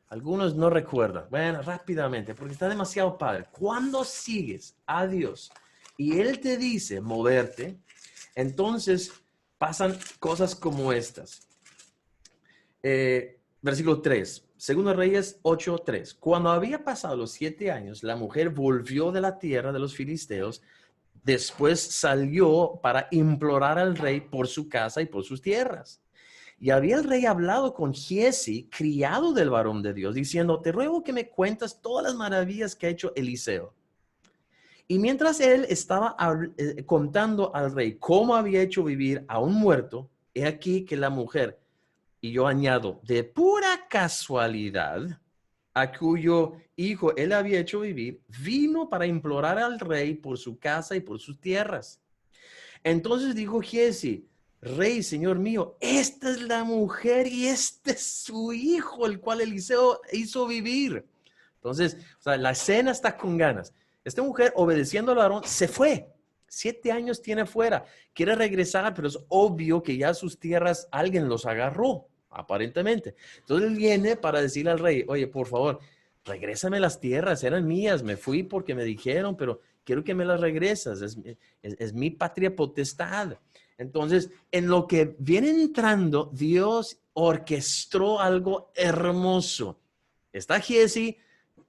Speaker 2: algunos no recuerdan. Bueno, rápidamente, porque está demasiado padre. Cuando sigues a Dios y Él te dice moverte, entonces pasan cosas como estas. Versículo 3, Segunda Reyes 8:3. Cuando había pasado los 7 años, la mujer volvió de la tierra de los filisteos. Después salió para implorar al rey por su casa y por sus tierras. Y había el rey hablado con Giezi, criado del varón de Dios, diciendo, te ruego que me cuentas todas las maravillas que ha hecho Eliseo. Y mientras él estaba contando al rey cómo había hecho vivir a un muerto, he aquí que la mujer, y yo añado, de pura casualidad, a cuyo hijo él había hecho vivir, vino para implorar al rey por su casa y por sus tierras. Entonces dijo Giezi, rey, señor mío, esta es la mujer y este es su hijo, el cual Eliseo hizo vivir. Entonces, o sea, la escena está con ganas. Esta mujer, obedeciendo al varón, se fue. 7 años tiene fuera. Quiere regresar, pero es obvio que ya sus tierras alguien los agarró, aparentemente. Entonces él viene para decirle al rey, oye, por favor, regrésame las tierras, eran mías, me fui porque me dijeron, pero quiero que me las regresas, es mi patria potestad. Entonces, en lo que viene entrando, Dios orquestó algo hermoso. Está Giesi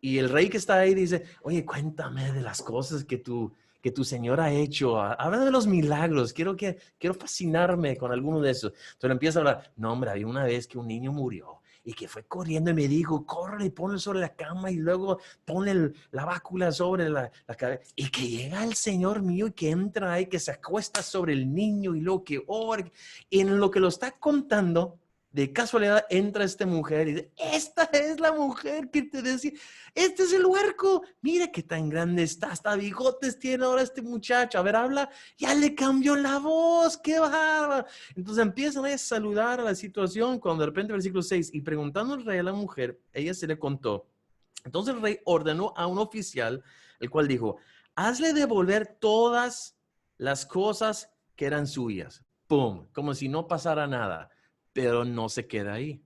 Speaker 2: y el rey que está ahí dice, oye, cuéntame de las cosas que tu Señor ha hecho. Habla de los milagros. Quiero fascinarme con alguno de esos. Entonces empieza a hablar. No, hombre, había una vez que un niño murió y que fue corriendo y me dijo, corre y ponlo sobre la cama y luego ponle la bácula sobre la cabeza. Y que llega el Señor mío y que entra ahí, que se acuesta sobre el niño y luego que ora. Y en lo que lo está contando, de casualidad entra esta mujer y dice, esta es la mujer que te decía, este es el huerco, mira qué tan grande está, hasta bigotes tiene ahora este muchacho, a ver, habla, ya le cambió la voz, qué bárbaro. Entonces empiezan a saludar a la situación cuando de repente versículo 6, y preguntando al rey a la mujer, ella se le contó. Entonces el rey ordenó a un oficial, el cual dijo, hazle devolver todas las cosas que eran suyas. ¡Pum! Como si no pasara nada. Pero no se queda ahí.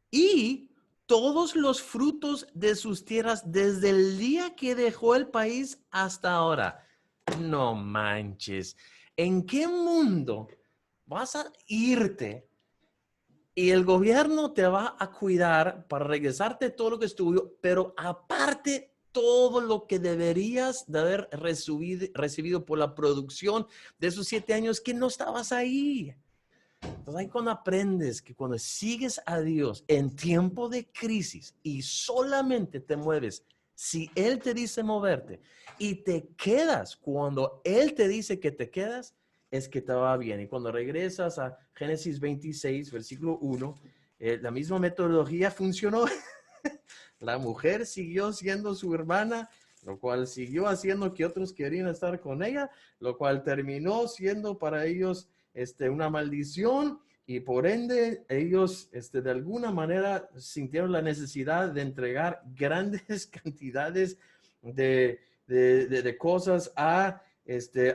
Speaker 2: Y todos los frutos de sus tierras desde el día que dejó el país hasta ahora. No manches. ¿En qué mundo vas a irte y el gobierno te va a cuidar para regresarte todo lo que es tuyo, pero aparte todo lo que deberías de haber recibido por la producción de esos 7 años que no estabas ahí? Entonces ahí cuando aprendes que cuando sigues a Dios en tiempo de crisis y solamente te mueves si Él te dice moverte y te quedas cuando Él te dice que te quedas, es que te va bien. Y cuando regresas a Génesis 26, versículo 1, la misma metodología funcionó. La mujer siguió siendo su hermana, lo cual siguió haciendo que otros querían estar con ella, lo cual terminó siendo para ellos una maldición, y por ende ellos de alguna manera sintieron la necesidad de entregar grandes cantidades de cosas a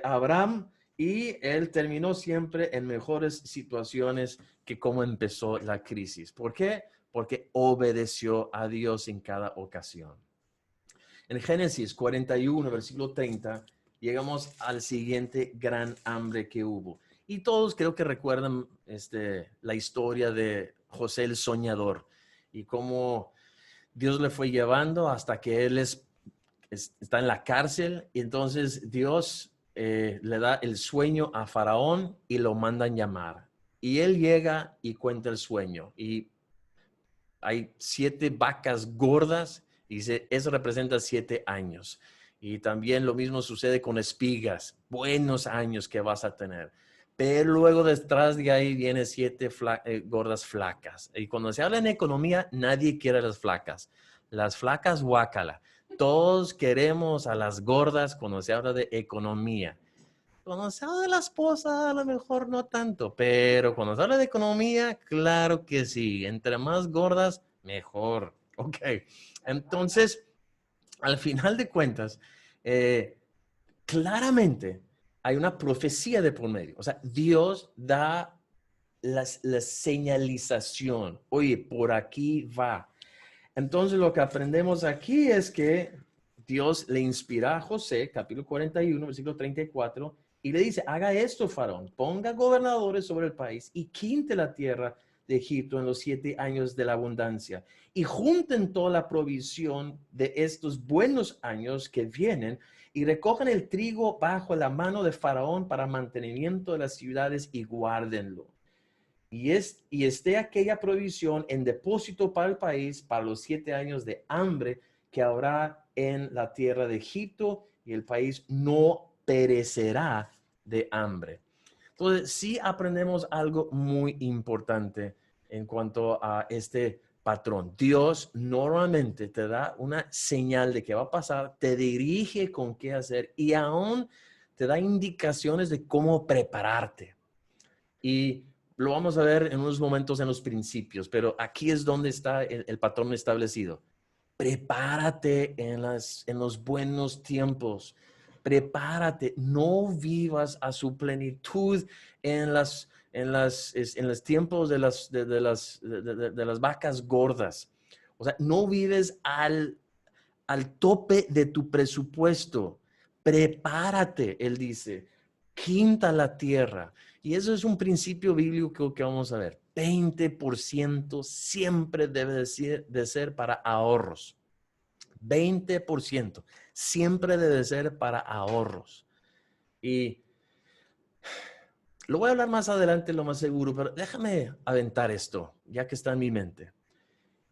Speaker 2: Abraham, y él terminó siempre en mejores situaciones que como empezó la crisis. ¿Por qué? Porque obedeció a Dios en cada ocasión. En Génesis 41, versículo 30, llegamos al siguiente gran hambre que hubo. Y todos creo que recuerdan la historia de José el soñador y cómo Dios le fue llevando hasta que él está en la cárcel, y entonces Dios le da el sueño a Faraón y lo mandan llamar. Y él llega y cuenta el sueño, y hay 7 vacas gordas y dice, eso representa 7 años. Y también lo mismo sucede con espigas, buenos años que vas a tener. Pero luego detrás de ahí viene 7 gordas flacas. Y cuando se habla en economía, nadie quiere las flacas. Las flacas, guácala. Todos queremos a las gordas cuando se habla de economía. Cuando se habla de la esposa, a lo mejor no tanto, pero cuando se habla de economía, claro que sí. Entre más gordas, mejor. Ok. Entonces, al final de cuentas, claramente hay una profecía de por medio. O sea, Dios da la señalización. Oye, por aquí va. Entonces, lo que aprendemos aquí es que Dios le inspira a José, capítulo 41, versículo 34, y le dice, haga esto, Faraón, ponga gobernadores sobre el país y quinte la tierra de Egipto en los 7 años de la abundancia, y junten toda la provisión de estos buenos años que vienen, y recojan el trigo bajo la mano de Faraón para mantenimiento de las ciudades, y guárdenlo. Y esté aquella provisión en depósito para el país para los 7 años de hambre que habrá en la tierra de Egipto, y el país no perecerá de hambre. Entonces, sí aprendemos algo muy importante en cuanto a este patrón. Dios normalmente te da una señal de qué va a pasar, te dirige con qué hacer y aún te da indicaciones de cómo prepararte. Y lo vamos a ver en unos momentos en los principios, pero aquí es donde está el patrón establecido. Prepárate en los buenos tiempos. Prepárate, no vivas a su plenitud en los tiempos de las vacas gordas. O sea, no vives al tope de tu presupuesto. Prepárate, él dice. Quinta la tierra. Y eso es un principio bíblico que vamos a ver. 20% siempre debe de ser para ahorros. 20% siempre debe ser para ahorros. Y lo voy a hablar más adelante, lo más seguro, pero déjame aventar esto, ya que está en mi mente.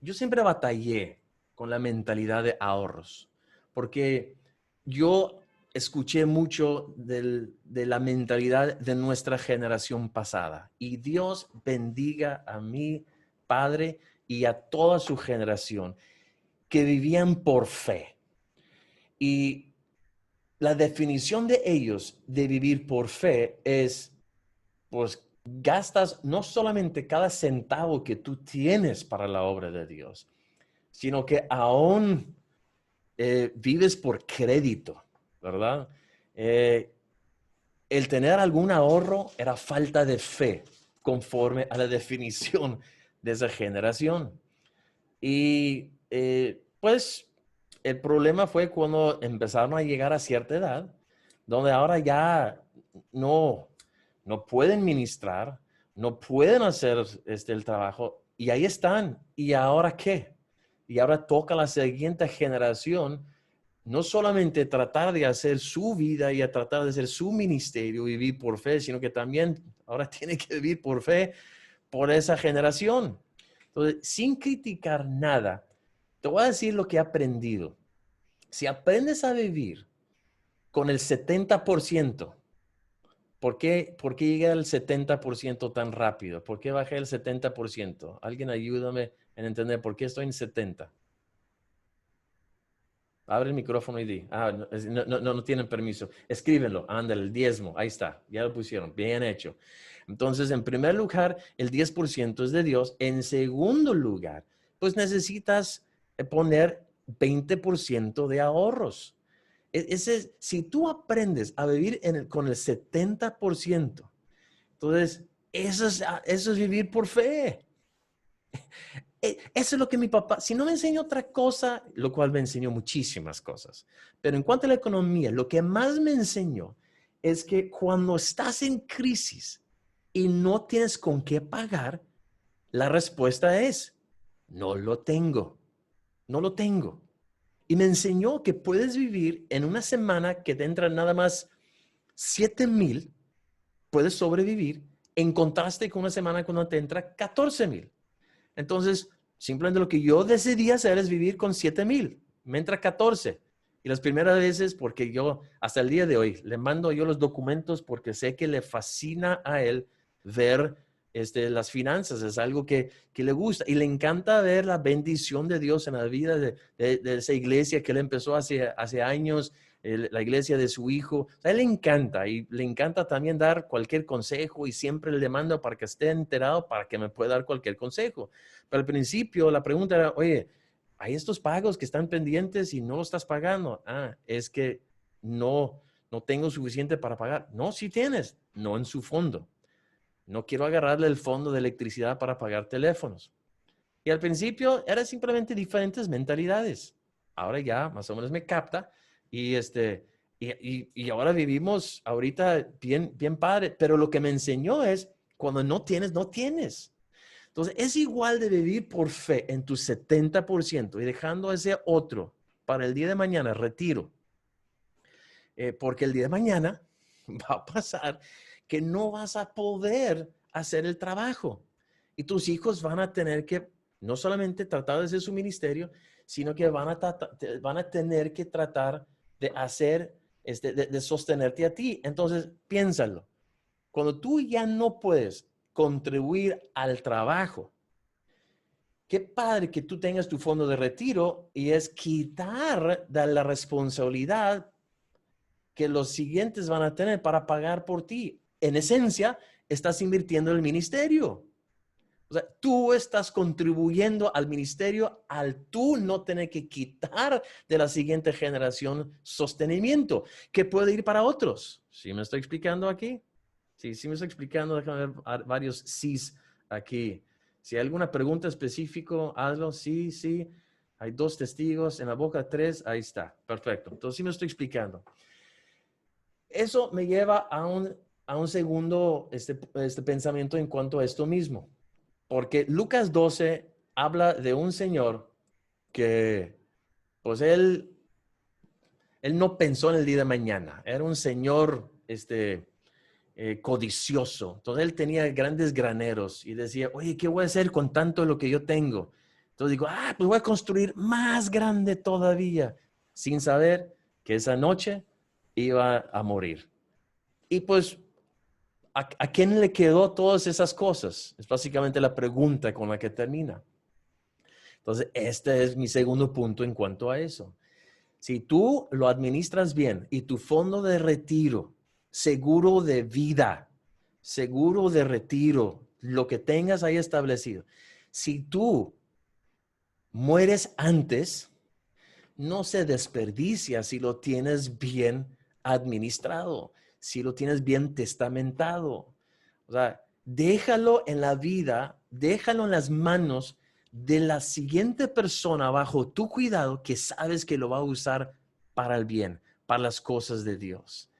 Speaker 2: Yo siempre batallé con la mentalidad de ahorros, porque yo escuché mucho de la mentalidad de nuestra generación pasada. Y Dios bendiga a mi padre y a toda su generación que vivían por fe. Y la definición de ellos de vivir por fe es, pues, gastas no solamente cada centavo que tú tienes para la obra de Dios, sino que aún vives por crédito, ¿verdad? El tener algún ahorro era falta de fe, conforme a la definición de esa generación. Y pues el problema fue cuando empezaron a llegar a cierta edad, donde ahora ya no, no pueden ministrar, no pueden hacer el trabajo, y ahí están. ¿Y ahora qué? Y ahora toca a la siguiente generación no solamente tratar de hacer su vida y a tratar de hacer su ministerio, vivir por fe, sino que también ahora tiene que vivir por fe por esa generación. Entonces, sin criticar nada, te voy a decir lo que he aprendido. Si aprendes a vivir con el 70%, ¿por qué llegué al 70% tan rápido? ¿Por qué bajé el 70%? Alguien ayúdame en entender por qué estoy en 70%. Abre el micrófono y di. No tienen permiso. Escríbenlo. Ándale, el diezmo. Ahí está. Ya lo pusieron. Bien hecho. Entonces, en primer lugar, el 10% es de Dios. En segundo lugar, pues necesitas poner 20% de ahorros. Si tú aprendes a vivir con el 70%, entonces eso es vivir por fe. Eso es lo que mi papá, si no me enseñó otra cosa, lo cual me enseñó muchísimas cosas, pero en cuanto a la economía, lo que más me enseñó es que cuando estás en crisis y no tienes con qué pagar, la respuesta es, no lo tengo, no lo tengo. Y me enseñó que puedes vivir en una semana que te entran nada más 7,000, puedes sobrevivir en contraste con una semana cuando te entra 14,000. Entonces, simplemente lo que yo decidí hacer es vivir con 7,000. Me entra 14. Y las primeras veces, porque yo, hasta el día de hoy, le mando yo los documentos porque sé que le fascina a él ver las finanzas. Es algo que le gusta. Y le encanta ver la bendición de Dios en la vida de esa iglesia que él empezó hace años, la iglesia de su hijo. A él le encanta y le encanta también dar cualquier consejo y siempre le mando para que esté enterado para que me pueda dar cualquier consejo. Pero al principio la pregunta era, oye, hay estos pagos que están pendientes y no lo estás pagando. Es que no tengo suficiente para pagar. No, sí tienes, no en su fondo. No quiero agarrarle el fondo de electricidad para pagar teléfonos. Y al principio era simplemente diferentes mentalidades. Ahora ya más o menos me capta y y ahora vivimos ahorita bien padre. Pero lo que me enseñó es cuando no tienes, no tienes. Entonces, es igual de vivir por fe en tu 70% y dejando ese otro para el día de mañana, retiro. Porque el día de mañana va a pasar que no vas a poder hacer el trabajo. Y tus hijos van a tener que no solamente tratar de hacer su ministerio, sino que van a tener que tratar de hacer, de sostenerte a ti. Entonces, piénsalo. Cuando tú ya no puedes contribuir al trabajo, qué padre que tú tengas tu fondo de retiro y es quitar de la responsabilidad que los siguientes van a tener para pagar por ti. En esencia, estás invirtiendo en el ministerio. O sea, tú estás contribuyendo al ministerio al tú no tener que quitar de la siguiente generación sostenimiento que puede ir para otros. ¿Sí me estoy explicando aquí? Sí me estoy explicando. Déjame ver varios sís aquí. Si hay alguna pregunta específica, hazlo. Sí, sí. Hay 2 testigos, en la boca 3, ahí está. Perfecto. Entonces sí me estoy explicando. Eso me lleva a un segundo pensamiento en cuanto a esto mismo. Porque Lucas 12 habla de un señor que, pues él no pensó en el día de mañana. Era un señor codicioso. Entonces él tenía grandes graneros y decía, oye, ¿qué voy a hacer con tanto de lo que yo tengo? Entonces digo, pues voy a construir más grande todavía, sin saber que esa noche iba a morir. Y pues, ¿a quién le quedó todas esas cosas? Es básicamente la pregunta con la que termina. Entonces, este es mi segundo punto en cuanto a eso. Si tú lo administras bien y tu fondo de retiro, seguro de vida, seguro de retiro, lo que tengas ahí establecido, si tú mueres antes, no se desperdicia si lo tienes bien administrado, si lo tienes bien testamentado. O sea, déjalo en la vida, déjalo en las manos de la siguiente persona bajo tu cuidado que sabes que lo va a usar para el bien, para las cosas de Dios.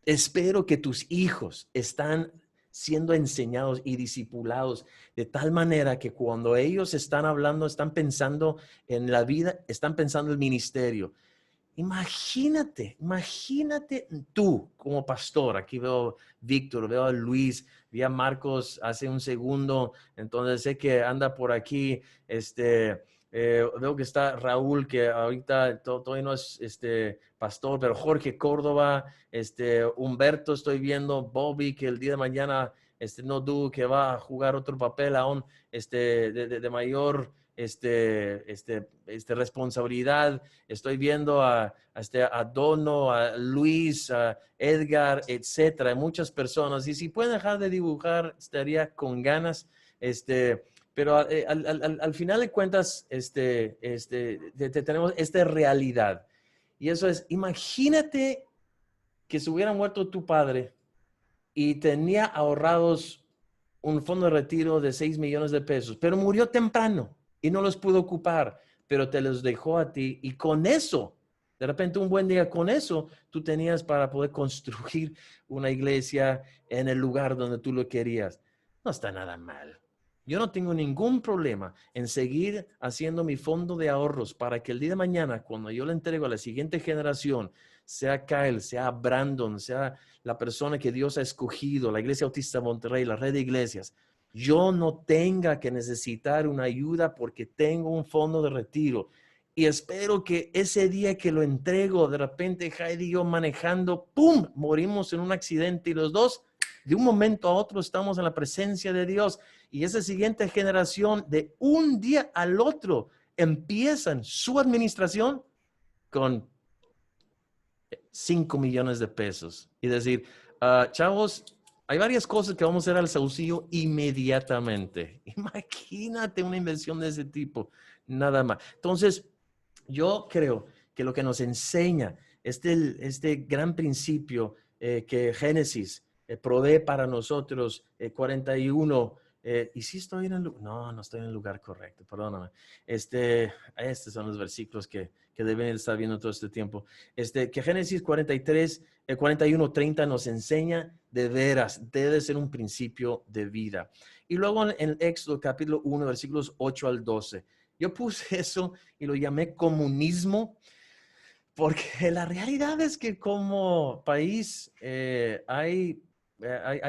Speaker 2: Espero que tus hijos están siendo enseñados y discipulados de tal manera que cuando ellos están hablando, están pensando en la vida, están pensando en el ministerio. Imagínate tú como pastor. Aquí veo a Víctor, veo a Luis, vi a Marcos hace un segundo, entonces sé que anda por aquí. Veo que está Raúl, que ahorita todavía no es pastor, pero Jorge Córdoba, Humberto estoy viendo, Bobby, que el día de mañana no dudo que va a jugar otro papel aún de mayor responsabilidad. Estoy viendo a Dono, a Luis, a Edgar, etcétera, muchas personas. Y si pueden dejar de dibujar, estaría con ganas. Pero al final de cuentas, tenemos esta realidad. Y eso es, imagínate que se hubiera muerto tu padre y tenía ahorrados un fondo de retiro de 6 millones de pesos, pero murió temprano y no los pudo ocupar, pero te los dejó a ti y con eso, de repente un buen día con eso, tú tenías para poder construir una iglesia en el lugar donde tú lo querías. No está nada mal. Yo no tengo ningún problema en seguir haciendo mi fondo de ahorros para que el día de mañana, cuando yo le entrego a la siguiente generación, sea Kyle, sea Brandon, sea la persona que Dios ha escogido, la Iglesia Bautista de Monterrey, la red de iglesias, yo no tenga que necesitar una ayuda porque tengo un fondo de retiro. Y espero que ese día que lo entrego, de repente Heidi y yo manejando, ¡pum!, morimos en un accidente y los dos, de un momento a otro, estamos en la presencia de Dios. Y esa siguiente generación, de un día al otro, empiezan su administración con 5 millones de pesos y decir, chavos, hay varias cosas que vamos a hacer al Saucillo inmediatamente. Imagínate una inversión de ese tipo, nada más. Entonces, yo creo que lo que nos enseña este gran principio que Génesis provee para nosotros, 41, y si estoy en el lugar, no estoy en el lugar correcto, perdóname. Estos son los versículos que deben estar viendo todo este tiempo. Que Génesis 43, 41, 30 nos enseña de veras, debe ser un principio de vida. Y luego en Éxodo capítulo 1, versículos 8 al 12. Yo puse eso y lo llamé comunismo, porque la realidad es que como país hay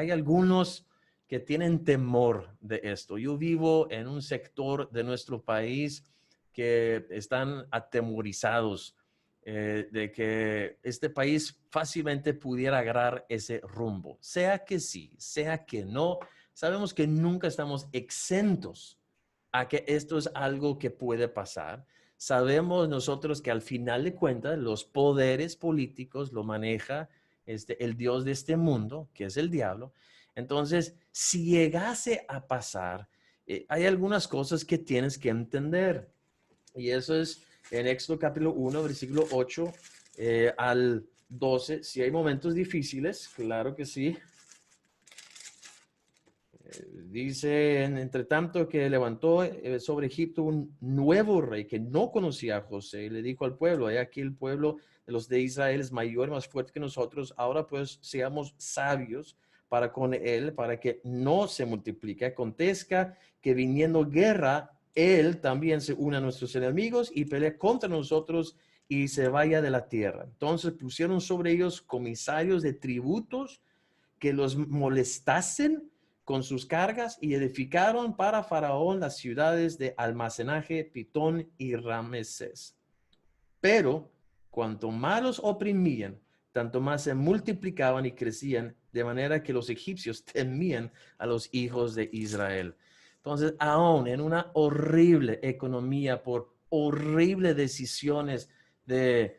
Speaker 2: algunos que tienen temor de esto. Yo vivo en un sector de nuestro país que están atemorizados de que este país fácilmente pudiera agarrar ese rumbo. Sea que sí, sea que no, sabemos que nunca estamos exentos a que esto es algo que puede pasar. Sabemos nosotros que al final de cuentas los poderes políticos lo maneja el Dios de este mundo, que es el diablo. Entonces, si llegase a pasar, hay algunas cosas que tienes que entender. Y eso es en Éxodo capítulo 1, versículo 8 al 12. Si hay momentos difíciles, claro que sí. Dice, entre tanto que levantó sobre Egipto un nuevo rey que no conocía a José y le dijo al pueblo, he aquí el pueblo de los de Israel es mayor y más fuerte que nosotros, ahora pues seamos sabios para con él, para que no se multiplique. Acontezca que viniendo guerra, él también se une a nuestros enemigos y pelea contra nosotros y se vaya de la tierra. Entonces pusieron sobre ellos comisarios de tributos que los molestasen con sus cargas y edificaron para Faraón las ciudades de almacenaje, Pitón y Ramesés. Pero cuanto más los oprimían, tanto más se multiplicaban y crecían, de manera que los egipcios temían a los hijos de Israel. Entonces, aún en una horrible economía por horribles decisiones de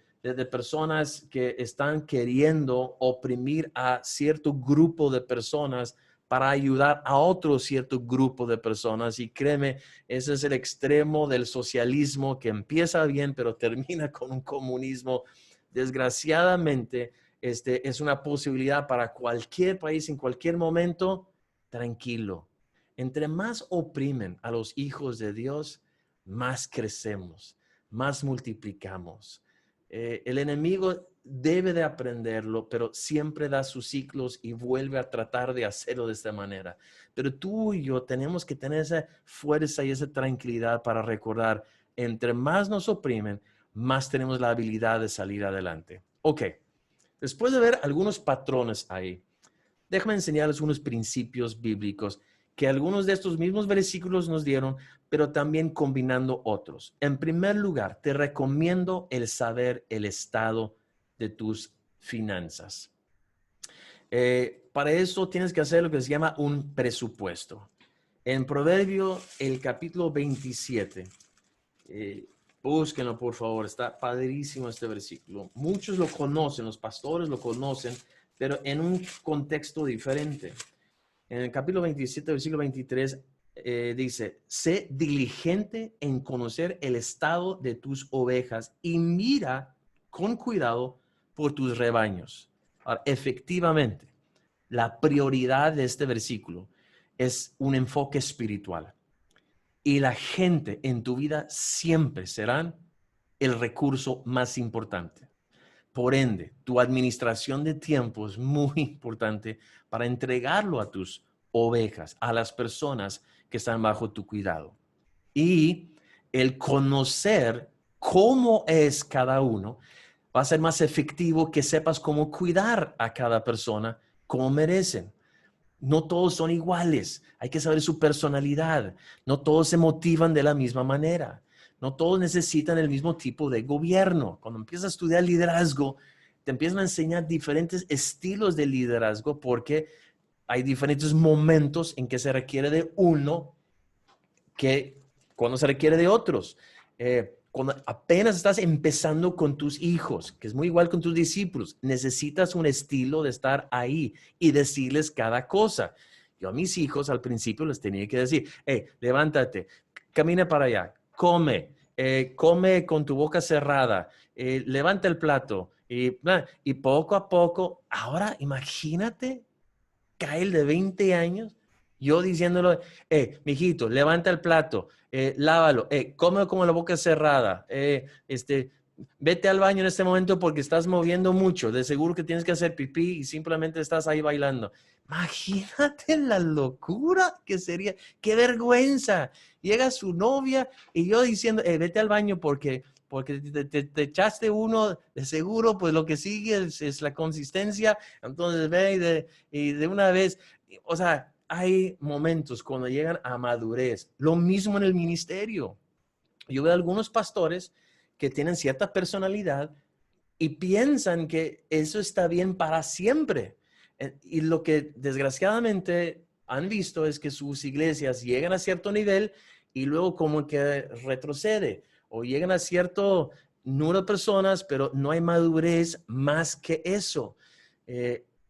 Speaker 2: personas que están queriendo oprimir a cierto grupo de personas para ayudar a otro cierto grupo de personas. Y créeme, ese es el extremo del socialismo que empieza bien, pero termina con un comunismo. Desgraciadamente, es una posibilidad para cualquier país en cualquier momento. Tranquilo. Entre más oprimen a los hijos de Dios, más crecemos, más multiplicamos. El enemigo debe de aprenderlo, pero siempre da sus ciclos y vuelve a tratar de hacerlo de esta manera. Pero tú y yo tenemos que tener esa fuerza y esa tranquilidad para recordar, entre más nos oprimen, más tenemos la habilidad de salir adelante. Ok, después de ver algunos patrones ahí, déjame enseñarles unos principios bíblicos que algunos de estos mismos versículos nos dieron, pero también combinando otros. En primer lugar, te recomiendo el saber el estado de tus finanzas. Para eso tienes que hacer lo que se llama un presupuesto. En Proverbio, el capítulo 27, búsquenlo por favor, está padrísimo este versículo. Muchos lo conocen, los pastores lo conocen, pero en un contexto diferente. En el capítulo 27, versículo 23, dice, sé diligente en conocer el estado de tus ovejas y mira con cuidado por tus rebaños. Ahora, efectivamente, la prioridad de este versículo es un enfoque espiritual. Y la gente en tu vida siempre serán el recurso más importante. Por ende, tu administración de tiempo es muy importante para entregarlo a tus ovejas, a las personas que están bajo tu cuidado. Y el conocer cómo es cada uno va a ser más efectivo que sepas cómo cuidar a cada persona como merecen. No todos son iguales, hay que saber su personalidad, no todos se motivan de la misma manera, no todos necesitan el mismo tipo de gobierno. Cuando empiezas a estudiar liderazgo, te empiezan a enseñar diferentes estilos de liderazgo porque hay diferentes momentos en que se requiere de uno que cuando se requiere de otros. Cuando apenas estás empezando con tus hijos, que es muy igual con tus discípulos, necesitas un estilo de estar ahí y decirles cada cosa. Yo a mis hijos al principio les tenía que decir, hey, levántate, camina para allá, come con tu boca cerrada, levanta el plato. Y poco a poco, ahora imagínate, Kyle de 20 años, yo diciéndolo, mijito, levanta el plato, lávalo, come con la boca cerrada, vete al baño en este momento porque estás moviendo mucho, de seguro que tienes que hacer pipí y simplemente estás ahí bailando. Imagínate la locura que sería, qué vergüenza. Llega su novia y yo diciendo, vete al baño porque te echaste uno, de seguro, pues lo que sigue es la consistencia, entonces ve y de una vez, o sea, hay momentos cuando llegan a madurez, lo mismo en el ministerio. Yo veo algunos pastores que tienen cierta personalidad y piensan que eso está bien para siempre. Y lo que desgraciadamente han visto es que sus iglesias llegan a cierto nivel y luego como que retrocede o llegan a cierto número de personas, pero no hay madurez más que eso.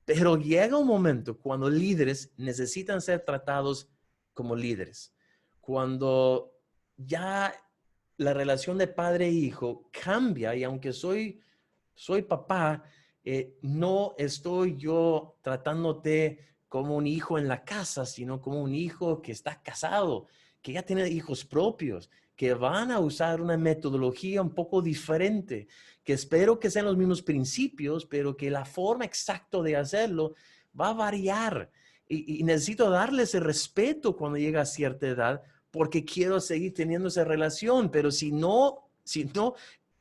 Speaker 2: Pero llega un momento cuando líderes necesitan ser tratados como líderes. Cuando ya la relación de padre e hijo cambia y aunque soy papá, no estoy yo tratándote como un hijo en la casa, sino como un hijo que está casado, que ya tiene hijos propios, que van a usar una metodología un poco diferente, que espero que sean los mismos principios, pero que la forma exacta de hacerlo va a variar. Y necesito darles el respeto cuando llega a cierta edad, porque quiero seguir teniendo esa relación, pero si no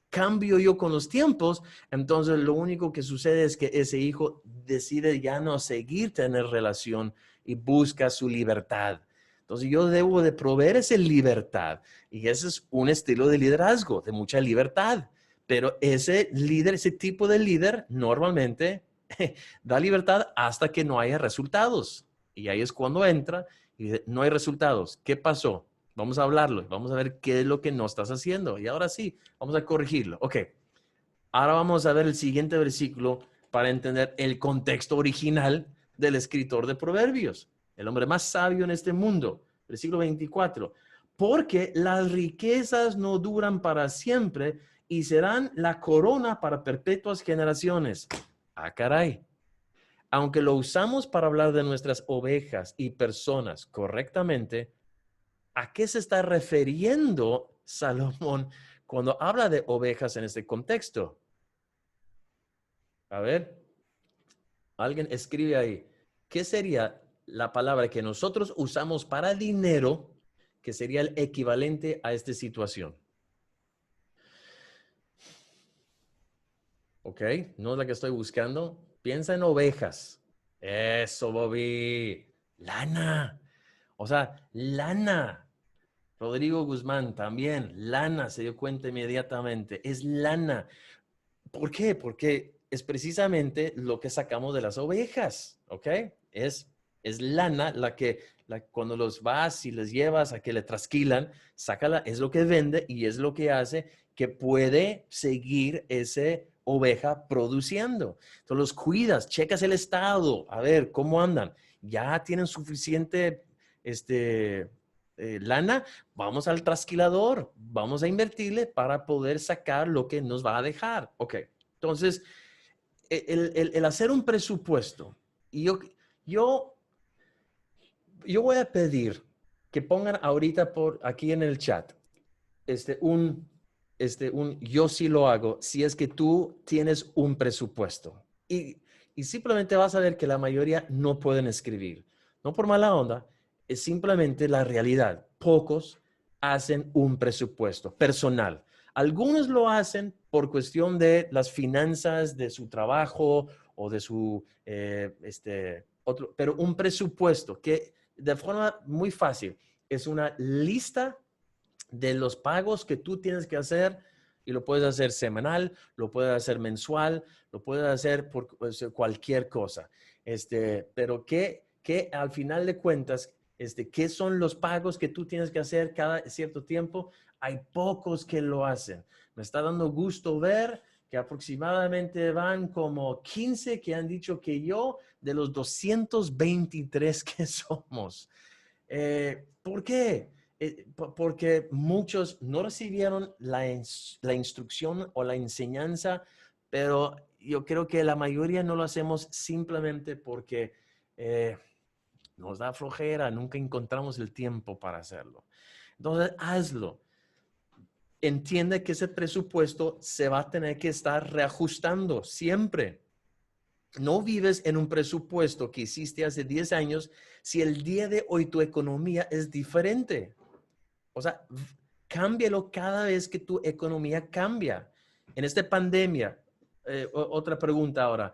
Speaker 2: cambio yo con los tiempos, entonces lo único que sucede es que ese hijo decide ya no seguir tener relación y busca su libertad. Entonces yo debo de proveer esa libertad y ese es un estilo de liderazgo, de mucha libertad. Pero ese líder, ese tipo de líder normalmente da libertad hasta que no haya resultados. Y ahí es cuando entra y dice, no hay resultados. ¿Qué pasó? Vamos a hablarlo, vamos a ver qué es lo que no estás haciendo. Y ahora sí, vamos a corregirlo. Ok, ahora vamos a ver el siguiente versículo para entender el contexto original del escritor de Proverbios, el hombre más sabio en este mundo. Versículo 24. Porque las riquezas no duran para siempre y serán la corona para perpetuas generaciones. Ah, caray. Aunque lo usamos para hablar de nuestras ovejas y personas correctamente, ¿a qué se está refiriendo Salomón cuando habla de ovejas en este contexto? A ver, alguien escribe ahí. ¿Qué sería la palabra que nosotros usamos para dinero, que sería el equivalente a esta situación? ¿Ok? No es la que estoy buscando. Piensa en ovejas. Eso, Bobby. Lana. O sea, lana. Rodrigo Guzmán también. Lana, se dio cuenta inmediatamente. Es lana. ¿Por qué? Porque es precisamente lo que sacamos de las ovejas, ¿ok? Es lana cuando los vas y les llevas a que le trasquilan, sácala, es lo que vende y es lo que hace que puede seguir ese oveja produciendo. Entonces los cuidas, checas el estado, a ver cómo andan. Ya tienen suficiente, lana, vamos al trasquilador, vamos a invertirle para poder sacar lo que nos va a dejar. Ok, entonces, el hacer un presupuesto, y yo, yo voy a pedir que pongan ahorita por aquí en el chat, un yo sí lo hago, si es que tú tienes un presupuesto. Y simplemente vas a ver que la mayoría no pueden escribir. No por mala onda, es simplemente la realidad. Pocos hacen un presupuesto personal. Algunos lo hacen por cuestión de las finanzas de su trabajo o de su, otro, pero un presupuesto que de forma muy fácil es una lista de los pagos que tú tienes que hacer y lo puedes hacer semanal, lo puedes hacer mensual, lo puedes hacer por cualquier cosa. Pero que al final de cuentas, ¿qué son los pagos que tú tienes que hacer cada cierto tiempo? Hay pocos que lo hacen. Me está dando gusto ver que aproximadamente van como 15 que han dicho que yo de los 223 que somos. ¿Por qué? Porque muchos no recibieron la instrucción o la enseñanza, pero yo creo que la mayoría no lo hacemos simplemente porque nos da flojera, nunca encontramos el tiempo para hacerlo. Entonces, hazlo. Entiende que ese presupuesto se va a tener que estar reajustando siempre. No vives en un presupuesto que hiciste hace 10 años si el día de hoy tu economía es diferente. O sea, cámbialo cada vez que tu economía cambia. En esta pandemia, otra pregunta ahora,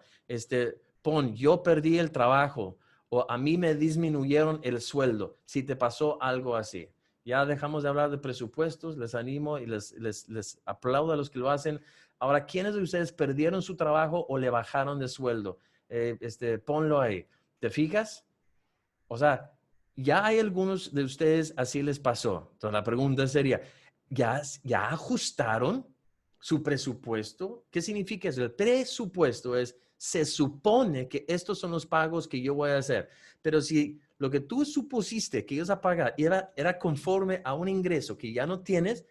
Speaker 2: yo perdí el trabajo o a mí me disminuyeron el sueldo, si te pasó algo así. Ya dejamos de hablar de presupuestos, les animo y les aplaudo a los que lo hacen. Ahora, ¿quiénes de ustedes perdieron su trabajo o le bajaron de sueldo? Ponlo ahí. ¿Te fijas? O sea, ya hay algunos de ustedes así les pasó. Entonces la pregunta sería, ¿ya ajustaron su presupuesto? ¿Qué significa eso? El presupuesto es, se supone que estos son los pagos que yo voy a hacer. Pero si lo que tú supusiste que ibas a pagar era conforme a un ingreso que ya no tienes,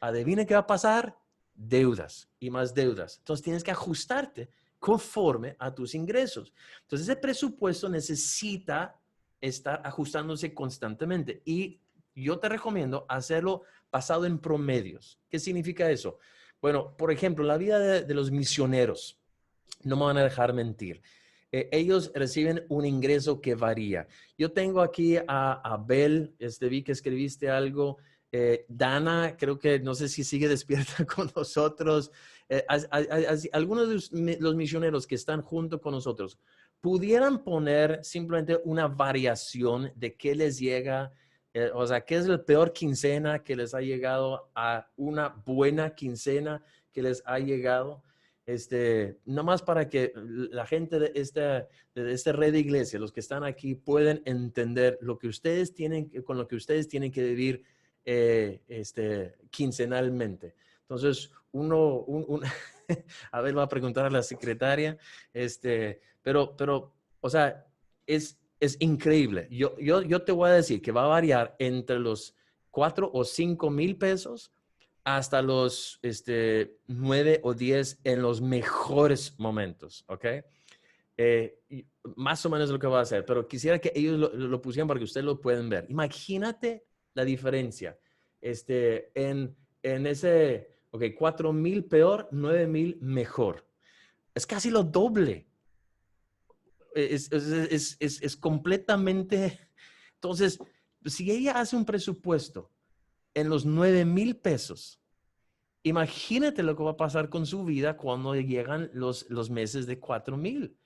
Speaker 2: adivina qué va a pasar. Deudas y más deudas. Entonces tienes que ajustarte conforme a tus ingresos. Entonces, ese presupuesto necesita estar ajustándose constantemente y yo te recomiendo hacerlo basado en promedios. ¿Qué significa eso? Bueno, por ejemplo, la vida de los misioneros, no me van a dejar mentir. Ellos reciben un ingreso que varía. Yo tengo aquí a Abel, vi que escribiste algo. Dana, creo que no sé si sigue despierta con nosotros. Algunos de los misioneros que están junto con nosotros pudieran poner simplemente una variación de qué les llega, o sea, qué es la peor quincena que les ha llegado a una buena quincena que les ha llegado. Nomás para que la gente de esta red de iglesia, los que están aquí, pueden entender lo que ustedes tienen, con lo que ustedes tienen que vivir quincenalmente. Entonces, a ver, va a preguntar a la secretaria, pero, o sea, es increíble. Yo te voy a decir que va a variar entre los 4 o 5 mil pesos hasta los 9 o 10 en los mejores momentos, ¿ok? Más o menos lo que va a hacer, pero quisiera que ellos lo pusieran para que ustedes lo puedan ver. Imagínate la diferencia en ese, ok, 4 mil peor, 9 mil mejor. Es casi lo doble. Es completamente... Entonces, si ella hace un presupuesto en los 9 mil pesos, imagínate lo que va a pasar con su vida cuando llegan los meses de 4 mil.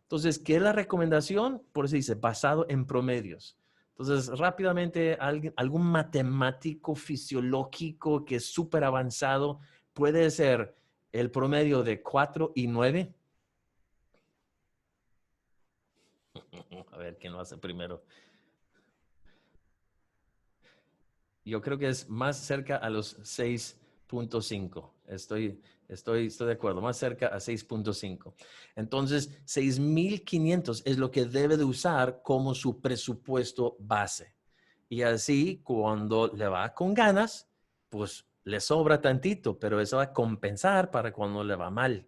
Speaker 2: Entonces, ¿qué es la recomendación? Por eso dice, basado en promedios. Entonces, rápidamente, algún matemático fisiológico que es súper avanzado puede ser el promedio de 4 y 9. A ver, ¿quién lo hace primero? Yo creo que es más cerca a los 6.5. Estoy de acuerdo, más cerca a 6.5. Entonces, 6,500 es lo que debe de usar como su presupuesto base. Y así, cuando le va con ganas, pues le sobra tantito, pero eso va a compensar para cuando le va mal.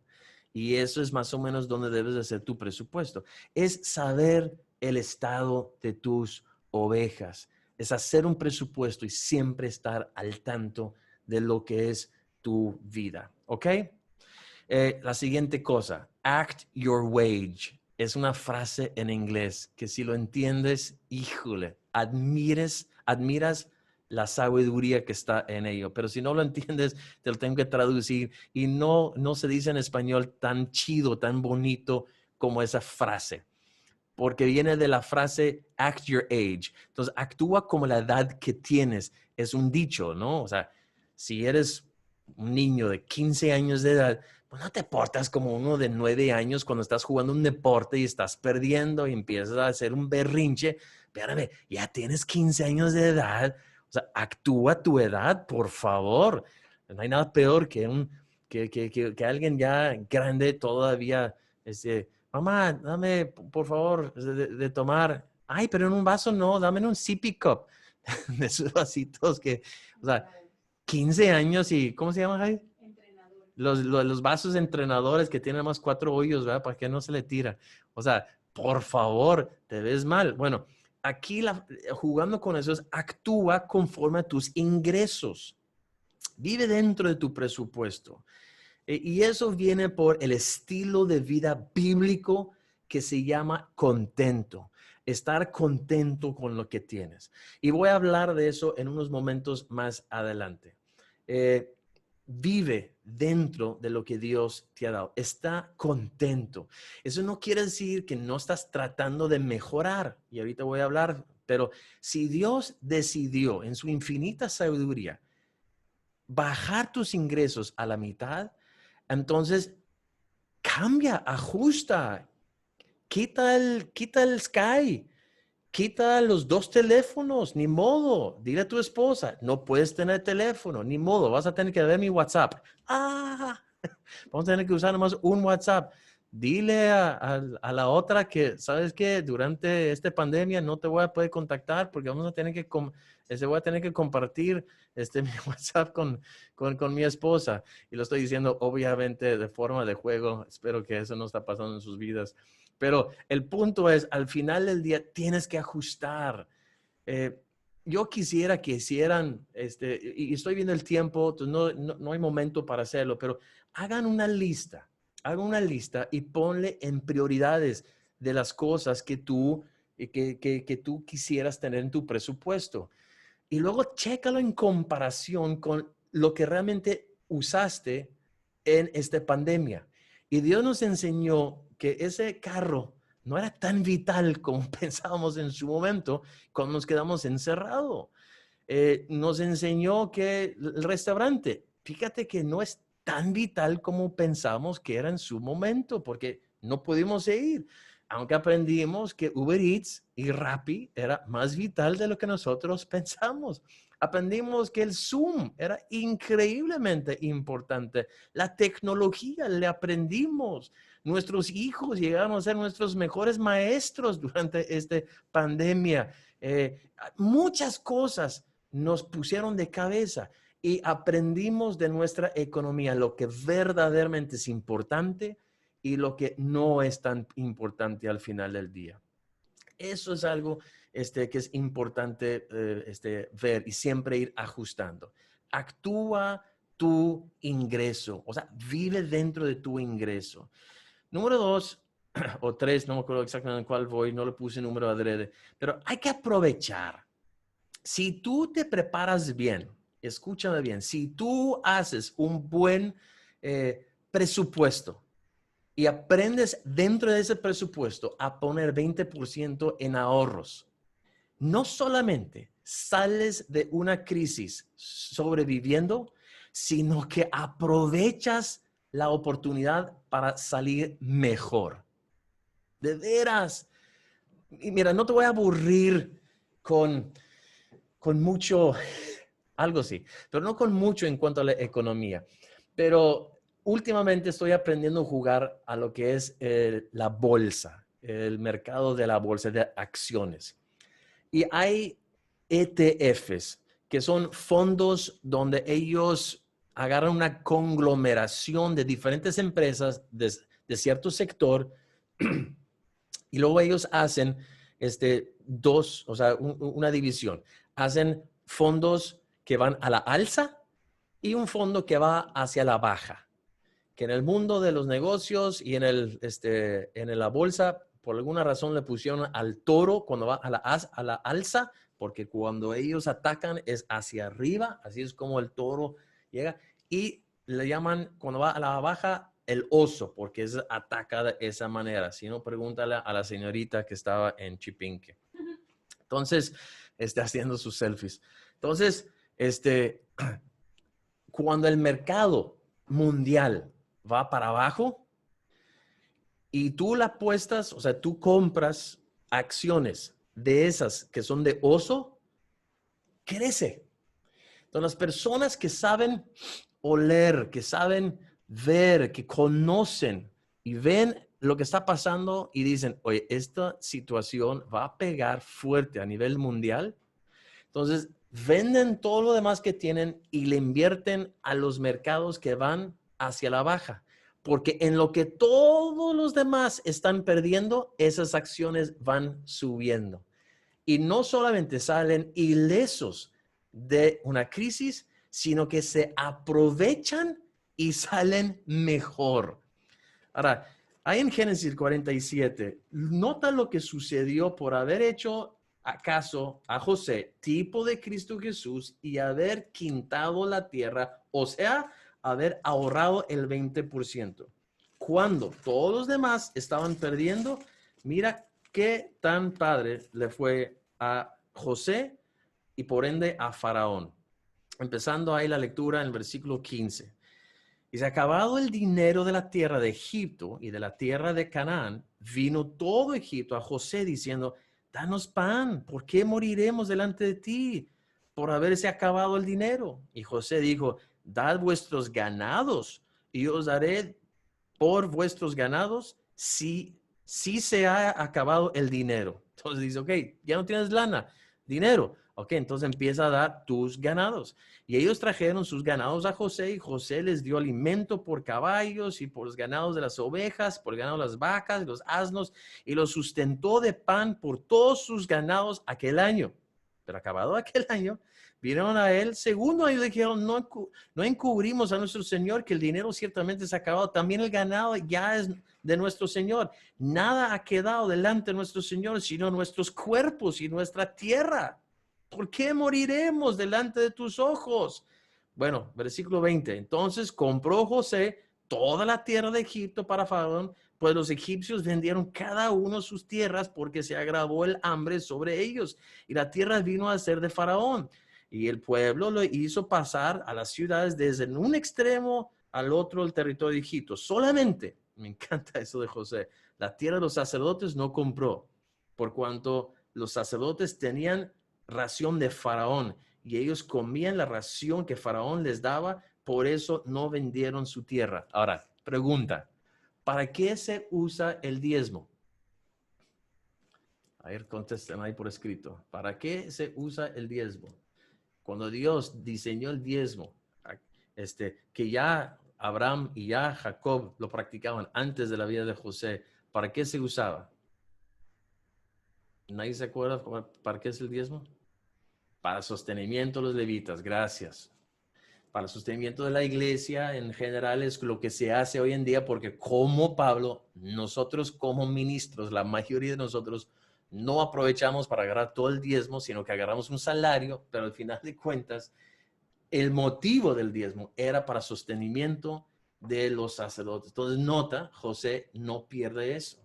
Speaker 2: Y eso es más o menos donde debes de hacer tu presupuesto. Es saber el estado de tus ovejas. Es hacer un presupuesto y siempre estar al tanto de lo que es tu vida. ¿Ok? La siguiente cosa, act your wage. Es una frase en inglés que si lo entiendes, híjole, admiras la sabiduría que está en ello. Pero si no lo entiendes, te lo tengo que traducir y no se dice en español tan chido, tan bonito como esa frase. Porque viene de la frase act your age. Entonces, actúa como la edad que tienes. Es un dicho, ¿no? O sea, si eres un niño de 15 años de edad, pues no te portas como uno de 9 años cuando estás jugando un deporte y estás perdiendo y empiezas a hacer un berrinche. Espérame, ya tienes 15 años de edad. O sea, actúa tu edad, por favor. No hay nada peor que alguien ya grande todavía, mamá, dame, por favor, de tomar. Ay, pero en un vaso no, dame en un sippy cup. De esos vasitos que, o sea, 15 años y, ¿cómo se llama, Javi? Los vasos entrenadores que tienen más 4 hoyos, ¿verdad? Para que no se le tira. O sea, por favor, te ves mal. Bueno, aquí jugando con eso es actúa conforme a tus ingresos. Vive dentro de tu presupuesto. Y eso viene por el estilo de vida bíblico que se llama contento. Estar contento con lo que tienes. Y voy a hablar de eso en unos momentos más adelante. Vive dentro de lo que Dios te ha dado. Está contento. Eso no quiere decir que no estás tratando de mejorar. Y ahorita voy a hablar. Pero si Dios decidió en su infinita sabiduría bajar tus ingresos a la mitad, entonces cambia, ajusta, quita el Sky, quita los 2 teléfonos, ni modo. Dile a tu esposa, no puedes tener teléfono, ni modo, vas a tener que ver mi WhatsApp. Vamos a tener que usar nomás un WhatsApp. dile a la otra que, ¿sabes qué? Durante esta pandemia no te voy a poder contactar porque vamos a tener que, voy a tener que compartir mi WhatsApp con mi esposa. Y lo estoy diciendo obviamente de forma de juego. Espero que eso no está pasando en sus vidas. Pero el punto es, al final del día tienes que ajustar. Yo quisiera que hicieran, y estoy viendo el tiempo, no hay momento para hacerlo, pero hagan una lista. Haga una lista y ponle en prioridades de las cosas que tú quisieras tener en tu presupuesto. Y luego chécalo en comparación con lo que realmente usaste en esta pandemia. Y Dios nos enseñó que ese carro no era tan vital como pensábamos en su momento cuando nos quedamos encerrados. Nos enseñó que el restaurante, fíjate que no es tan vital como pensamos que era en su momento, porque no pudimos ir. Aunque aprendimos que Uber Eats y Rappi era más vital de lo que nosotros pensamos. Aprendimos que el Zoom era increíblemente importante. La tecnología le aprendimos. Nuestros hijos llegaron a ser nuestros mejores maestros durante esta pandemia. Muchas cosas nos pusieron de cabeza y aprendimos de nuestra economía lo que verdaderamente es importante y lo que no es tan importante al final del día. Eso es algo que es importante ver y siempre ir ajustando. Actúa tu ingreso, o sea, vive dentro de tu ingreso. Número 2 o 3, no me acuerdo exactamente en cuál voy, no le puse número adrede, pero hay que aprovechar. Si tú te preparas bien, escúchame bien, si tú haces un buen presupuesto y aprendes dentro de ese presupuesto a poner 20% en ahorros, no solamente sales de una crisis sobreviviendo, sino que aprovechas la oportunidad para salir mejor. De veras. Y mira, no te voy a aburrir con mucho, algo sí, pero no con mucho en cuanto a la economía. Pero últimamente estoy aprendiendo a jugar a lo que es la bolsa, el mercado de la bolsa de acciones. Y hay ETFs, que son fondos donde ellos agarran una conglomeración de diferentes empresas de cierto sector y luego ellos hacen o sea, una división. Hacen fondos que van a la alza y un fondo que va hacia la baja. Que en el mundo de los negocios y en la bolsa, por alguna razón le pusieron al toro cuando va a la alza, porque cuando ellos atacan es hacia arriba, así es como el toro llega. Y le llaman, cuando va a la baja, el oso, porque es ataca de esa manera. Si no, pregúntale a la señorita que estaba en Chipinque. Entonces, haciendo sus selfies. Entonces, cuando el mercado mundial va para abajo y tú la apuestas, o sea, tú compras acciones de esas que son de oso, crece. Entonces, las personas que saben oler, que saben ver, que conocen y ven lo que está pasando y dicen, oye, esta situación va a pegar fuerte a nivel mundial. Entonces, venden todo lo demás que tienen y le invierten a los mercados que van hacia la baja. Porque en lo que todos los demás están perdiendo, esas acciones van subiendo. Y no solamente salen ilesos de una crisis, sino que se aprovechan y salen mejor. Ahora, ahí en Génesis 47, nota lo que sucedió por haber hecho acaso a José, tipo de Cristo Jesús, y haber quintado la tierra, o sea, haber ahorrado el 20%. Cuando todos los demás estaban perdiendo, mira qué tan padre le fue a José y por ende a Faraón. Empezando ahí la lectura en el versículo 15. Y se ha acabado el dinero de la tierra de Egipto y de la tierra de Canaán, vino todo Egipto a José diciendo, danos pan, ¿por qué moriremos delante de ti por haberse acabado el dinero? Y José dijo, dad vuestros ganados y os daré por vuestros ganados sí se ha acabado el dinero. Entonces dice, ok, ya no tienes lana, dinero. Ok, entonces empieza a dar tus ganados. Y ellos trajeron sus ganados a José y José les dio alimento por caballos y por los ganados de las ovejas, por el ganado de las vacas y los asnos, y los sustentó de pan por todos sus ganados aquel año. Pero acabado aquel año, vinieron a él segundo año y dijeron, no encubrimos a nuestro Señor que el dinero ciertamente se ha acabado. También el ganado ya es de nuestro Señor. Nada ha quedado delante de nuestro Señor, sino nuestros cuerpos y nuestra tierra. ¿Por qué moriremos delante de tus ojos? Bueno, versículo 20. Entonces compró José toda la tierra de Egipto para Faraón, pues los egipcios vendieron cada uno sus tierras porque se agravó el hambre sobre ellos y la tierra vino a ser de Faraón. Y el pueblo lo hizo pasar a las ciudades desde un extremo al otro del territorio de Egipto. Solamente, me encanta eso de José, la tierra de los sacerdotes no compró, por cuanto los sacerdotes tenían ración de Faraón y ellos comían la ración que Faraón les daba, por eso no vendieron su tierra. Ahora, pregunta, ¿para qué se usa el diezmo? A ver, contesten ahí por escrito. ¿Para qué se usa el diezmo? Cuando Dios diseñó el diezmo, que ya Abraham y ya Jacob lo practicaban antes de la vida de José, ¿para qué se usaba? ¿Nadie se acuerda para qué es el diezmo? Para sostenimiento de los levitas, gracias. Para el sostenimiento de la iglesia en general es lo que se hace hoy en día, porque como Pablo, nosotros como ministros, la mayoría de nosotros no aprovechamos para agarrar todo el diezmo, sino que agarramos un salario, pero al final de cuentas, el motivo del diezmo era para sostenimiento de los sacerdotes. Entonces, nota, José no pierde eso.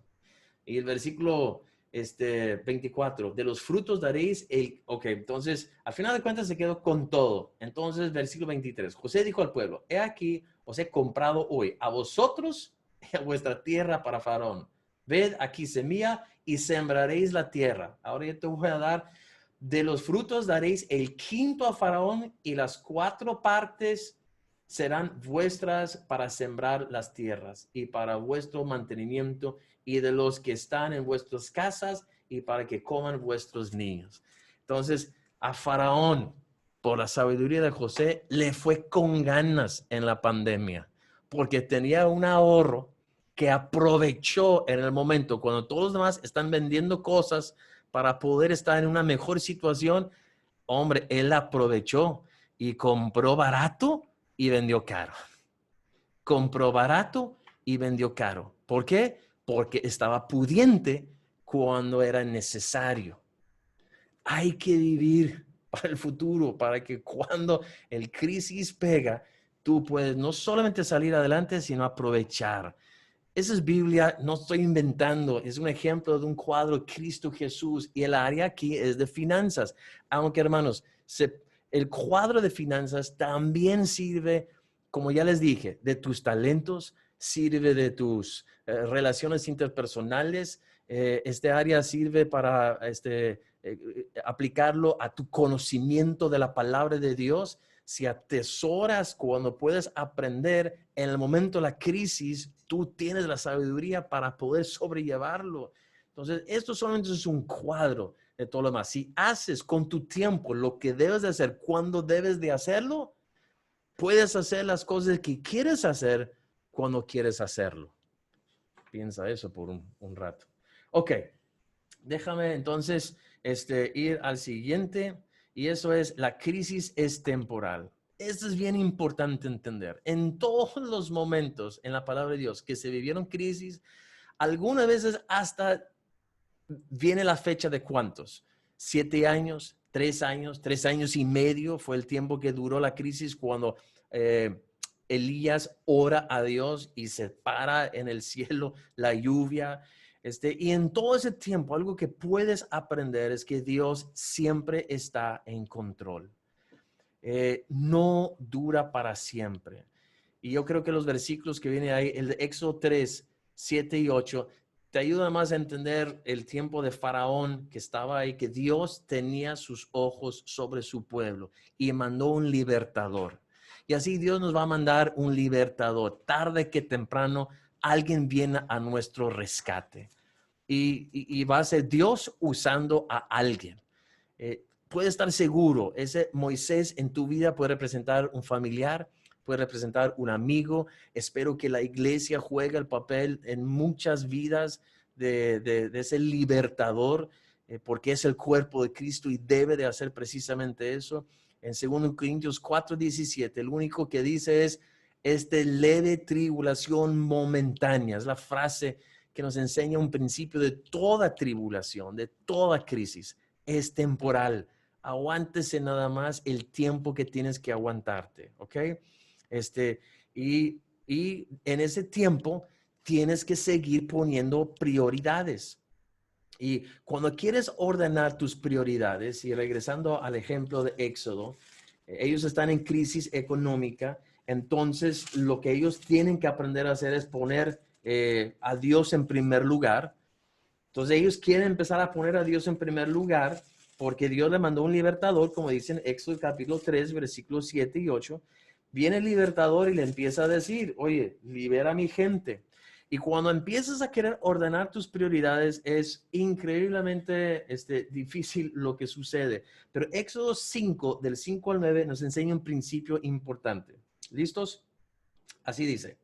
Speaker 2: Y el versículo 24, de los frutos daréis ok, entonces, al final de cuentas se quedó con todo. Entonces, versículo 23, José dijo al pueblo, he aquí, os he comprado hoy a vosotros y a vuestra tierra para Faraón. Ved, aquí semilla y sembraréis la tierra. Ahora yo te voy a dar, de los frutos daréis el quinto a Faraón y las 4 partes serán vuestras para sembrar las tierras y para vuestro mantenimiento y de los que están en vuestras casas y para que coman vuestros niños. Entonces, a Faraón, por la sabiduría de José, le fue con ganas en la pandemia, porque tenía un ahorro que aprovechó en el momento cuando todos los demás están vendiendo cosas para poder estar en una mejor situación. Hombre, él aprovechó y compró barato y vendió caro. Compró barato y vendió caro. ¿Por qué? Porque estaba pudiente cuando era necesario. Hay que vivir para el futuro, para que cuando el crisis pega, tú puedes no solamente salir adelante, sino aprovechar. Esa es Biblia, no estoy inventando, es un ejemplo de un cuadro Cristo Jesús y el área aquí es de finanzas. Aunque hermanos, el cuadro de finanzas también sirve, como ya les dije, de tus talentos, sirve de tus relaciones interpersonales. Este área sirve para aplicarlo a tu conocimiento de la palabra de Dios. Si atesoras cuando puedes aprender en el momento de la crisis, tú tienes la sabiduría para poder sobrellevarlo. Entonces, esto solamente es un cuadro de todo lo demás. Si haces con tu tiempo lo que debes de hacer, cuando debes de hacerlo, puedes hacer las cosas que quieres hacer cuando quieres hacerlo. Piensa eso por un rato. Ok, déjame entonces ir al siguiente. Y eso es, la crisis es temporal. Esto es bien importante entender. En todos los momentos en la palabra de Dios que se vivieron crisis, algunas veces hasta viene la fecha de cuántos. 7 años, 3 años, 3 años y medio fue el tiempo que duró la crisis cuando Elías ora a Dios y se para en el cielo la lluvia. Y en todo ese tiempo, algo que puedes aprender es que Dios siempre está en control. No dura para siempre. Y yo creo que los versículos que vienen ahí, el de Éxodo 3, 7 y 8, te ayuda más a entender el tiempo de Faraón que estaba ahí, que Dios tenía sus ojos sobre su pueblo y mandó un libertador. Y así Dios nos va a mandar un libertador, tarde que temprano, alguien viene a nuestro rescate. Y va a ser Dios usando a alguien. Puede estar seguro, ese Moisés en tu vida puede representar un familiar, puede representar un amigo. Espero que la iglesia juegue el papel en muchas vidas de ese libertador, porque es el cuerpo de Cristo y debe de hacer precisamente eso. En 2 Corintios 4:17, el único que dice es, leve tribulación momentánea. Es la frase que nos enseña un principio de toda tribulación, de toda crisis. Es temporal. Aguántese nada más el tiempo que tienes que aguantarte, ¿ok? Y en ese tiempo tienes que seguir poniendo prioridades. Y cuando quieres ordenar tus prioridades, y regresando al ejemplo de Éxodo, ellos están en crisis económica, entonces lo que ellos tienen que aprender a hacer es poner a Dios en primer lugar. Entonces ellos quieren empezar a poner a Dios en primer lugar porque Dios le mandó un libertador, como dice en Éxodo capítulo 3, versículos 7 y 8. Viene el libertador y le empieza a decir, oye, libera a mi gente. Y cuando empiezas a querer ordenar tus prioridades, es increíblemente difícil lo que sucede. Pero Éxodo 5, del 5 al 9, nos enseña un principio importante. ¿Listos? Así dice.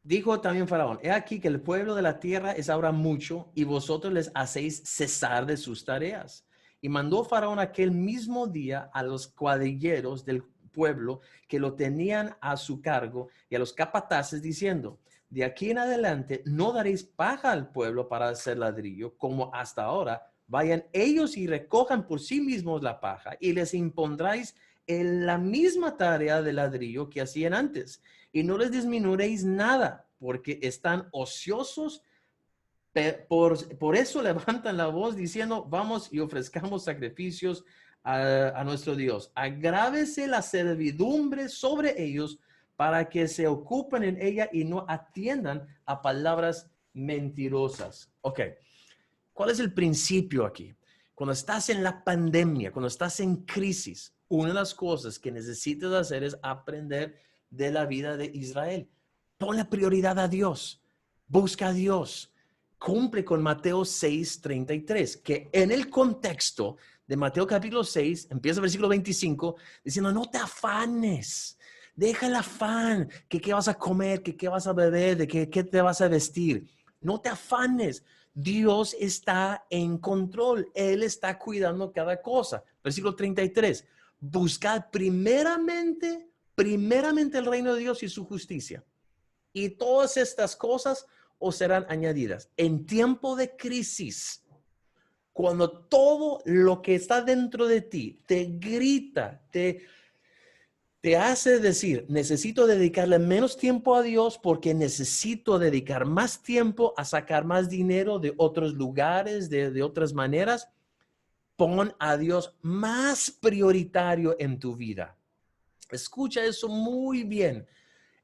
Speaker 2: Dijo también Faraón, he aquí que el pueblo de la tierra es ahora mucho y vosotros les hacéis cesar de sus tareas. Y mandó Faraón aquel mismo día a los cuadrilleros del pueblo que lo tenían a su cargo y a los capataces diciendo, de aquí en adelante no daréis paja al pueblo para hacer ladrillo como hasta ahora. Vayan ellos y recojan por sí mismos la paja y les impondráis en la misma tarea de ladrillo que hacían antes. Y no les disminuiréis nada, porque están ociosos. Por eso levantan la voz diciendo, vamos y ofrezcamos sacrificios a nuestro Dios. Agrávese la servidumbre sobre ellos para que se ocupen en ella y no atiendan a palabras mentirosas. Ok, ¿cuál es el principio aquí? Cuando estás en la pandemia, cuando estás en crisis, una de las cosas que necesitas hacer es aprender de la vida de Israel. Ponle prioridad a Dios. Busca a Dios. Cumple con Mateo 6:33, que en el contexto de Mateo capítulo 6, empieza el versículo 25, diciendo, no te afanes. Deja el afán, que qué vas a comer, que qué vas a beber, de qué te vas a vestir. No te afanes. Dios está en control. Él está cuidando cada cosa. Versículo 33. Buscad primeramente el reino de Dios y su justicia. Y todas estas cosas os serán añadidas. En tiempo de crisis, cuando todo lo que está dentro de ti te grita, te hace decir, necesito dedicarle menos tiempo a Dios porque necesito dedicar más tiempo a sacar más dinero de otros lugares, de otras maneras. Pon a Dios más prioritario en tu vida. Escucha eso muy bien.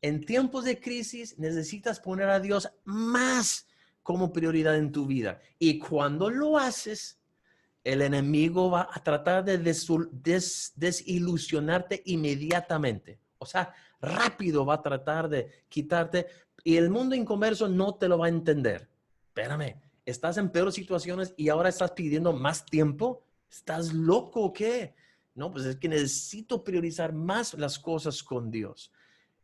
Speaker 2: En tiempos de crisis necesitas poner a Dios más como prioridad en tu vida. Y cuando lo haces, el enemigo va a tratar de desilusionarte inmediatamente. O sea, rápido va a tratar de quitarte y el mundo inconverso no te lo va a entender. Espérame, estás en peores situaciones y ahora estás pidiendo más tiempo. ¿Estás loco o qué? No, pues es que necesito priorizar más las cosas con Dios.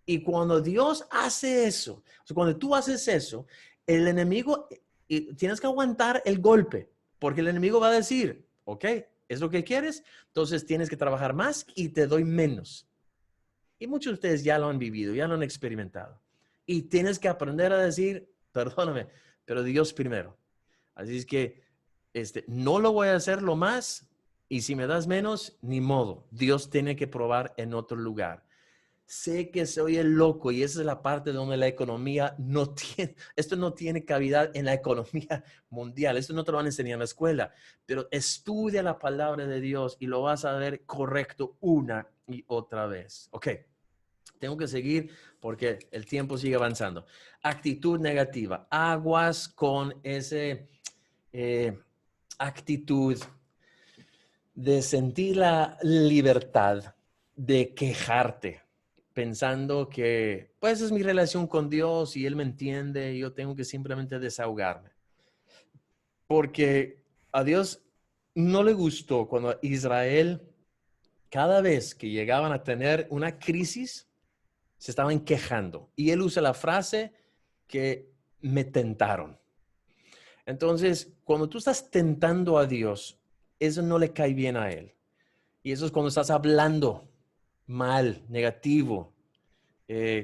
Speaker 2: Y cuando Dios hace eso, o sea, cuando tú haces eso, el enemigo, tienes que aguantar el golpe. Porque el enemigo va a decir, ok, ¿es lo que quieres? Entonces tienes que trabajar más y te doy menos. Y muchos de ustedes ya lo han vivido, ya lo han experimentado. Y tienes que aprender a decir, perdóname, pero Dios primero. Así es que no lo voy a hacer lo más y si me das menos, ni modo. Dios tiene que probar en otro lugar. Sé que se oye loco y esa es la parte donde la economía no tiene, esto no tiene cavidad en la economía mundial, esto no te lo van a enseñar en la escuela, pero estudia la palabra de Dios y lo vas a ver correcto una y otra vez. Ok, tengo que seguir porque el tiempo sigue avanzando. Actitud negativa, aguas con ese actitud de sentir la libertad de quejarte. pensando que pues es mi relación con Dios y Él me entiende y yo tengo que simplemente desahogarme. Porque a Dios no le gustó cuando Israel, cada vez que llegaban a tener una crisis, se estaban quejando. Y Él usa la frase que me tentaron. Entonces, cuando tú estás tentando a Dios, eso no le cae bien a Él. Y eso es cuando estás hablando mal, negativo,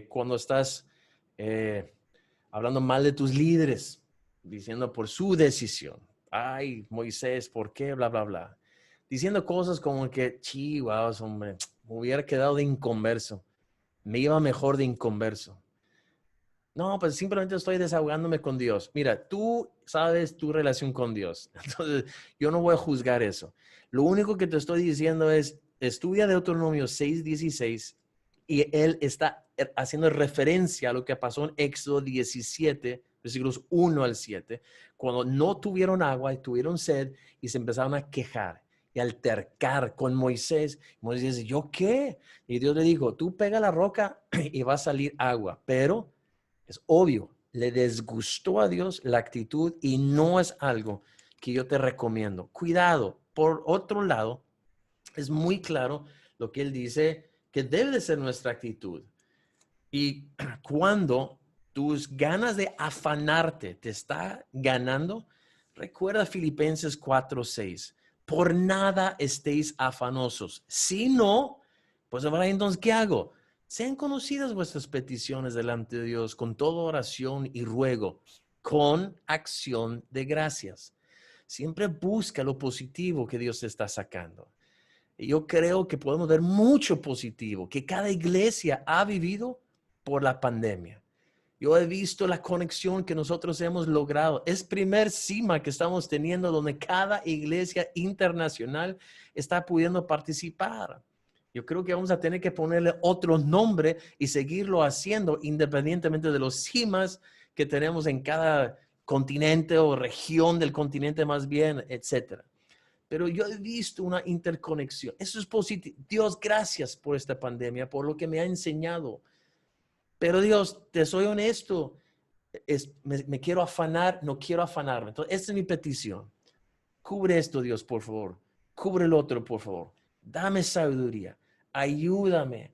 Speaker 2: cuando estás hablando mal de tus líderes, diciendo por su decisión. Ay, Moisés, ¿por qué? Bla, bla, bla. Diciendo cosas como que, chihuahuas, hombre, me hubiera quedado de inconverso. Me iba mejor de inconverso. No, pues simplemente estoy desahogándome con Dios. Mira, tú sabes tu relación con Dios. Entonces, yo no voy a juzgar eso. Lo único que te estoy diciendo es, estudia Deuteronomio 6:16 y él está haciendo referencia a lo que pasó en Éxodo 17, versículos 1 al 7, cuando no tuvieron agua y tuvieron sed y se empezaron a quejar y altercar con Moisés. Moisés dice, ¿yo qué? Y Dios le dijo, tú pega la roca y va a salir agua, pero es obvio, le desgustó a Dios la actitud y no es algo que yo te recomiendo. Cuidado. Por otro lado, es muy claro lo que él dice que debe de ser nuestra actitud. Y cuando tus ganas de afanarte te está ganando, recuerda Filipenses 4:6. Por nada estéis afanosos. Si no, pues ahora entonces, ¿qué hago? Sean conocidas vuestras peticiones delante de Dios con toda oración y ruego, con acción de gracias. Siempre busca lo positivo que Dios te está sacando. Y yo creo que podemos ver mucho positivo que cada iglesia ha vivido por la pandemia. Yo he visto la conexión que nosotros hemos logrado. Es primer cima que estamos teniendo donde cada iglesia internacional está pudiendo participar. Yo creo que vamos a tener que ponerle otro nombre y seguirlo haciendo independientemente de los cimas que tenemos en cada continente o región del continente más bien, etcétera. Pero yo he visto una interconexión. Eso es positivo. Dios, gracias por esta pandemia, por lo que me ha enseñado. Pero Dios, te soy honesto, me quiero afanar, no quiero afanarme. Entonces, esta es mi petición. Cubre esto, Dios, por favor. Cubre el otro, por favor. Dame sabiduría. Ayúdame.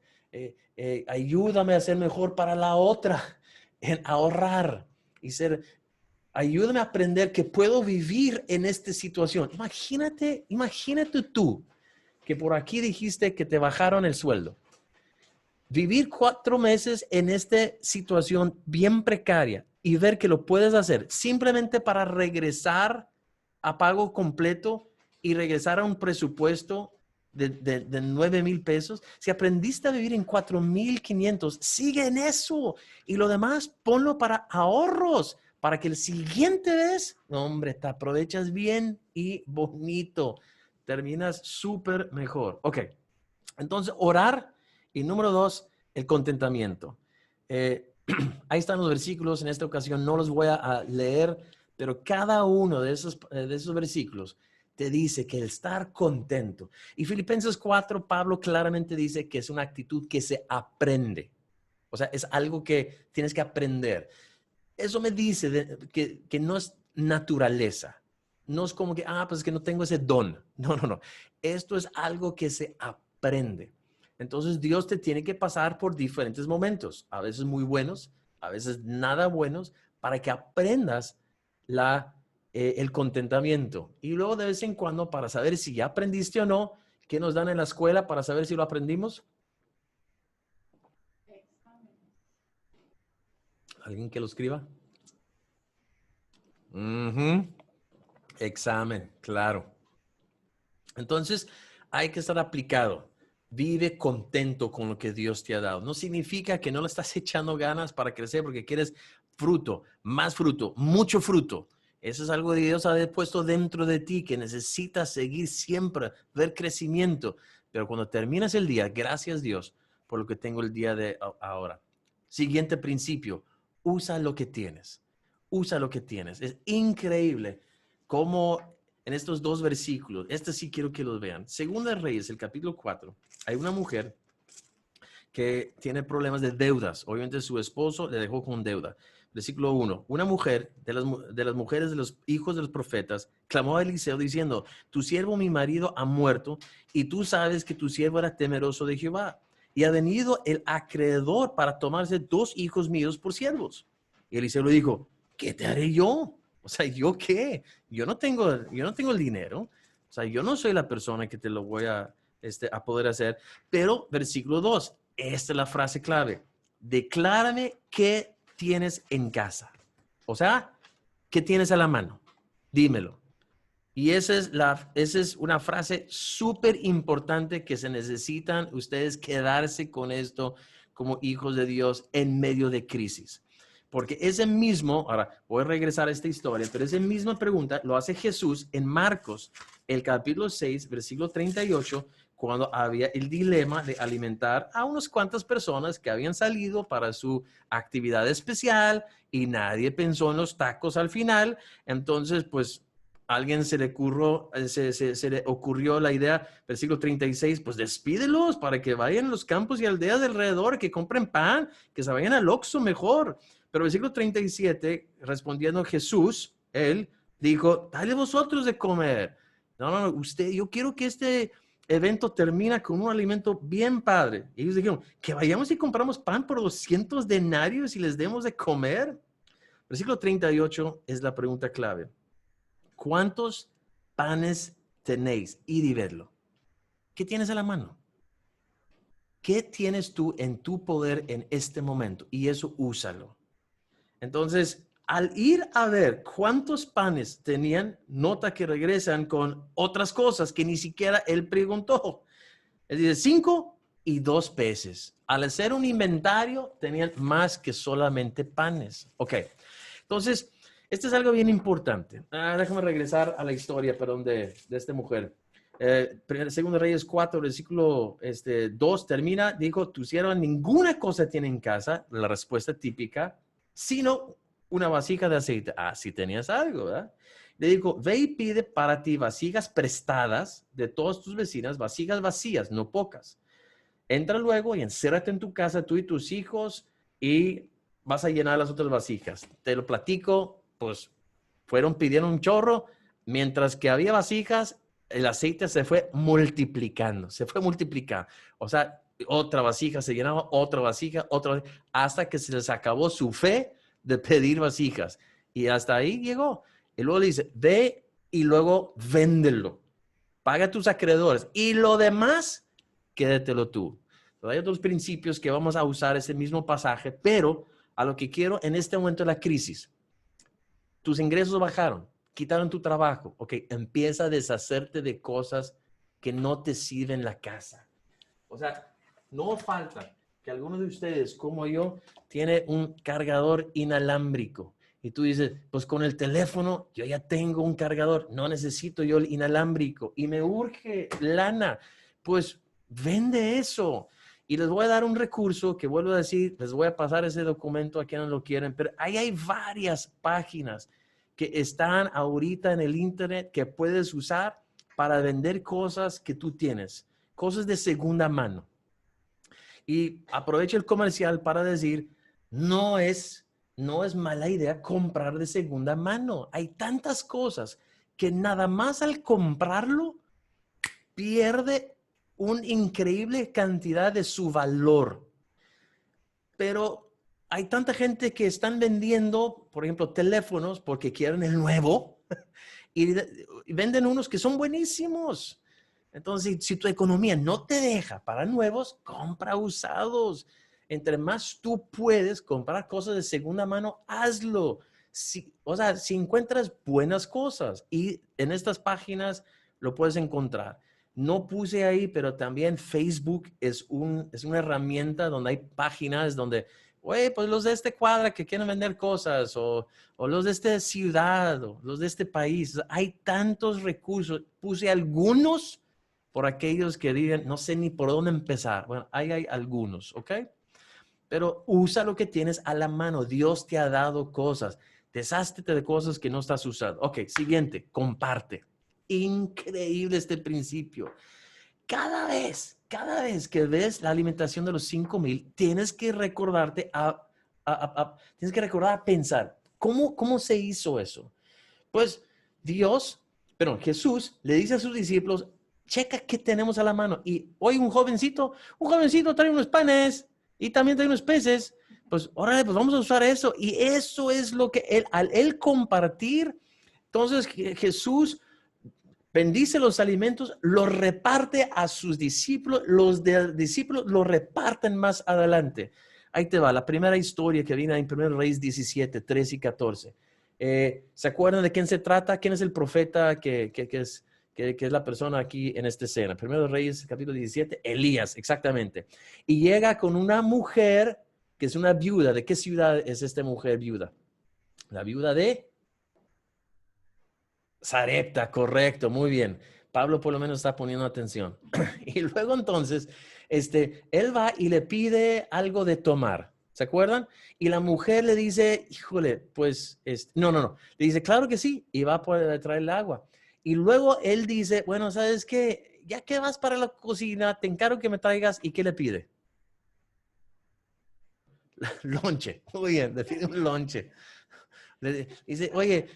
Speaker 2: Ayúdame a ser mejor para la otra, en ahorrar y ser. Ayúdame a aprender que puedo vivir en esta situación. Imagínate tú que por aquí dijiste que te bajaron el sueldo. Vivir 4 meses en esta situación bien precaria y ver que lo puedes hacer simplemente para regresar a pago completo y regresar a un presupuesto de 9,000 pesos. Si aprendiste a vivir en 4,500, sigue en eso y lo demás ponlo para ahorros, para que el siguiente vez, no, hombre, te aprovechas bien y bonito. Terminas súper mejor. Ok, entonces orar. Y número 2, el contentamiento. Ahí están los versículos. En esta ocasión no los voy a leer, pero cada uno de esos versículos te dice que el estar contento. Y Filipenses 4, Pablo claramente dice que es una actitud que se aprende. O sea, es algo que tienes que aprender. Eso me dice que no es naturaleza. No es como que, pues es que no tengo ese don. No, no, no. Esto es algo que se aprende. Entonces Dios te tiene que pasar por diferentes momentos, a veces muy buenos, a veces nada buenos, para que aprendas el contentamiento. Y luego de vez en cuando, para saber si ya aprendiste o no, ¿qué nos dan en la escuela para saber si lo aprendimos? ¿Alguien que lo escriba? Examen, claro. Entonces, hay que estar aplicado. Vive contento con lo que Dios te ha dado. No significa que no le estás echando ganas para crecer porque quieres fruto, más fruto, mucho fruto. Eso es algo que Dios ha puesto dentro de ti, que necesitas seguir siempre, ver crecimiento. Pero cuando terminas el día, gracias Dios por lo que tengo el día de ahora. Siguiente principio, usa lo que tienes. Usa lo que tienes. Es increíble cómo en estos 2 versículos, sí quiero que los vean. Segunda Reyes, el capítulo 4, hay una mujer que tiene problemas de deudas. Obviamente su esposo le dejó con deuda. Versículo 1. Una mujer de las mujeres de los hijos de los profetas clamó a Eliseo diciendo, tu siervo mi marido ha muerto y tú sabes que tu siervo era temeroso de Jehová. Y ha venido el acreedor para tomarse 2 hijos míos por siervos. Y Eliseo le dijo, ¿qué te haré yo? O sea, ¿yo qué? Yo no tengo el dinero. O sea, yo no soy la persona que te lo voy a poder hacer. Pero versículo 2, esta es la frase clave. Declárame qué tienes en casa. O sea, ¿qué tienes a la mano? Dímelo. Y esa es una frase súper importante que se necesitan ustedes quedarse con esto como hijos de Dios en medio de crisis. Porque ese mismo, ahora voy a regresar a esta historia, pero esa misma pregunta lo hace Jesús en Marcos, el capítulo 6, versículo 38, cuando había el dilema de alimentar a unas cuantas personas que habían salido para su actividad especial y nadie pensó en los tacos al final. Entonces, pues, a alguien se le ocurrió la idea, versículo 36, pues despídelos para que vayan a los campos y aldeas de alrededor, que compren pan, que se vayan al Oxxo mejor. Pero versículo 37, respondiendo Jesús, él dijo, dale vosotros de comer. No, yo quiero que este evento termine con un alimento bien padre. Y ellos dijeron, que vayamos y compramos pan por 200 denarios y les demos de comer. Versículo 38 es la pregunta clave. ¿Cuántos panes tenéis? Id y verlo. ¿Qué tienes a la mano? ¿Qué tienes tú en tu poder en este momento? Y eso úsalo. Entonces, al ir a ver cuántos panes tenían, nota que regresan con otras cosas que ni siquiera él preguntó. Es decir, 5 y 2 peces. Al hacer un inventario, tenían más que solamente panes. Ok, entonces, esto es algo bien importante. Déjame regresar a la historia, perdón, de esta mujer. Segundo Reyes 4, versículo 2 termina, dijo, tu sierva ninguna cosa tiene en casa, la respuesta típica, sino una vasija de aceite. Ah, sí tenías algo, ¿verdad? Le dijo, ve y pide para ti vasijas prestadas de todas tus vecinas, vasijas vacías, no pocas. Entra luego y encérrate en tu casa, tú y tus hijos, y vas a llenar las otras vasijas. Te lo platico, pues pidieron un chorro, mientras que había vasijas, el aceite se fue multiplicando. O sea, otra vasija se llenaba, otra vasija, hasta que se les acabó su fe de pedir vasijas. Y hasta ahí llegó. Y luego le dice, ve y luego véndelo. Paga a tus acreedores. Y lo demás, quédatelo tú. Hay otros principios que vamos a usar ese mismo pasaje, pero a lo que quiero en este momento de la crisis. Tus ingresos bajaron, quitaron tu trabajo. Ok, empieza a deshacerte de cosas que no te sirven en la casa. O sea, no falta que algunos de ustedes, como yo, tiene un cargador inalámbrico. Y tú dices, pues con el teléfono yo ya tengo un cargador, no necesito yo el inalámbrico y me urge lana. Pues vende eso. Y les voy a dar un recurso que vuelvo a decir, les voy a pasar ese documento a quienes lo quieren, pero ahí hay varias páginas que están ahorita en el internet que puedes usar para vender cosas que tú tienes, cosas de segunda mano. Y aprovecho el comercial para decir, no es mala idea comprar de segunda mano. Hay tantas cosas que nada más al comprarlo pierde una increíble cantidad de su valor. Pero hay tanta gente que están vendiendo, por ejemplo, teléfonos porque quieren el nuevo y venden unos que son buenísimos. Entonces, si tu economía no te deja para nuevos, compra usados. Entre más tú puedes comprar cosas de segunda mano, hazlo. Si encuentras buenas cosas y en estas páginas lo puedes encontrar. No puse ahí, pero también Facebook es una herramienta donde hay páginas donde, oye, pues los de este cuadra que quieren vender cosas o los de esta ciudad o los de este país. Hay tantos recursos. Puse algunos por aquellos que digan, no sé ni por dónde empezar. Bueno, ahí hay algunos, ¿ok? Pero usa lo que tienes a la mano. Dios te ha dado cosas. Deshástete de cosas que no estás usando. Ok, siguiente, comparte. Increíble este principio. cada vez que ves la alimentación de los 5,000, tienes que recordarte tienes que recordar a pensar, ¿cómo se hizo eso? Pues Jesús le dice a sus discípulos, checa qué tenemos a la mano. Y hoy un jovencito trae unos panes y también trae unos peces. Pues órale, pues vamos a usar eso. Y eso es lo que al él compartir, entonces Jesús bendice los alimentos, los reparte a sus discípulos, discípulos los reparten más adelante. Ahí te va, la primera historia que viene en 1 Reyes 17, 13 y 14. ¿Se acuerdan de quién se trata? ¿Quién es el profeta que es la persona aquí en esta escena? 1 Reyes, capítulo 17, Elías, exactamente. Y llega con una mujer que es una viuda. ¿De qué ciudad es esta mujer viuda? La viuda de Sarepta, correcto, muy bien. Pablo por lo menos está poniendo atención. Y luego entonces, él va y le pide algo de tomar. ¿Se acuerdan? Y la mujer le dice, híjole, pues, no. Le dice, claro que sí, y va a poder traerle agua. Y luego él dice, bueno, ¿sabes qué? Ya que vas para la cocina, te encargo que me traigas. ¿Y qué le pide? Lonche. Muy bien, le pide un lonche. Le dice, oye,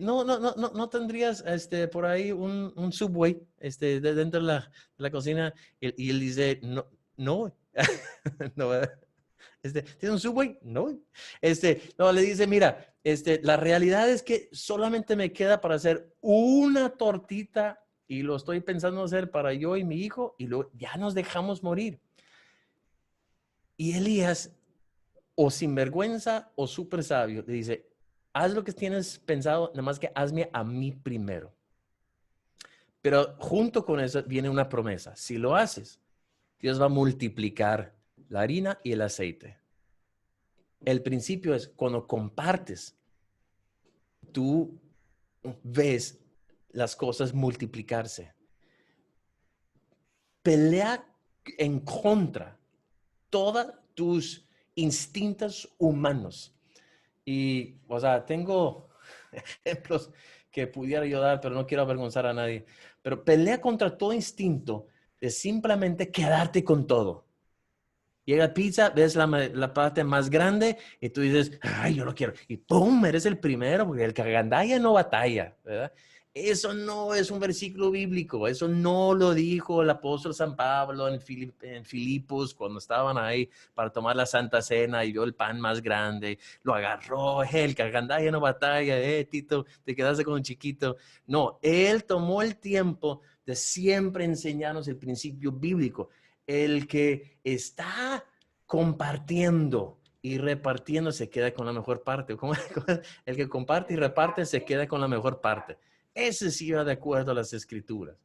Speaker 2: no tendrías por ahí un Subway dentro de la cocina. Y él dice, no, no, no, ¿tienes un Subway? No. No, le dice, mira, la realidad es que solamente me queda para hacer una tortita y lo estoy pensando hacer para yo y mi hijo y luego ya nos dejamos morir. Y Elías, o sinvergüenza o súper sabio, le dice, haz lo que tienes pensado, nada más que hazme a mí primero. Pero junto con eso viene una promesa. Si lo haces, Dios va a multiplicar la harina y el aceite. El principio es cuando compartes, tú ves las cosas multiplicarse. Pelea en contra todos tus instintos humanos. Y, o sea, tengo ejemplos que pudiera yo dar, pero no quiero avergonzar a nadie. Pero pelea contra todo instinto de simplemente quedarte con todo. Llega pizza, ves la parte más grande y tú dices, ay, yo lo quiero. Y ¡pum! Eres el primero, porque el que agandalla no batalla, ¿verdad? Eso no es un versículo bíblico. Eso no lo dijo el apóstol San Pablo en Filipos cuando estaban ahí para tomar la Santa Cena y vio el pan más grande. Lo agarró, el que agandalla no batalla, Tito, te quedaste con un chiquito. No, él tomó el tiempo de siempre enseñarnos el principio bíblico. El que está compartiendo y repartiendo se queda con la mejor parte. El que comparte y reparte se queda con la mejor parte. Ese sí va de acuerdo a las escrituras.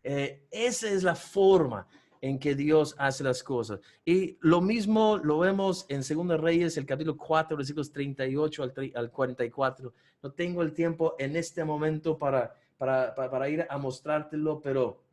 Speaker 2: Esa es la forma en que Dios hace las cosas. Y lo mismo lo vemos en 2 Reyes, el capítulo 4, versículos 38 al 44. No tengo el tiempo en este momento para ir a mostrártelo, pero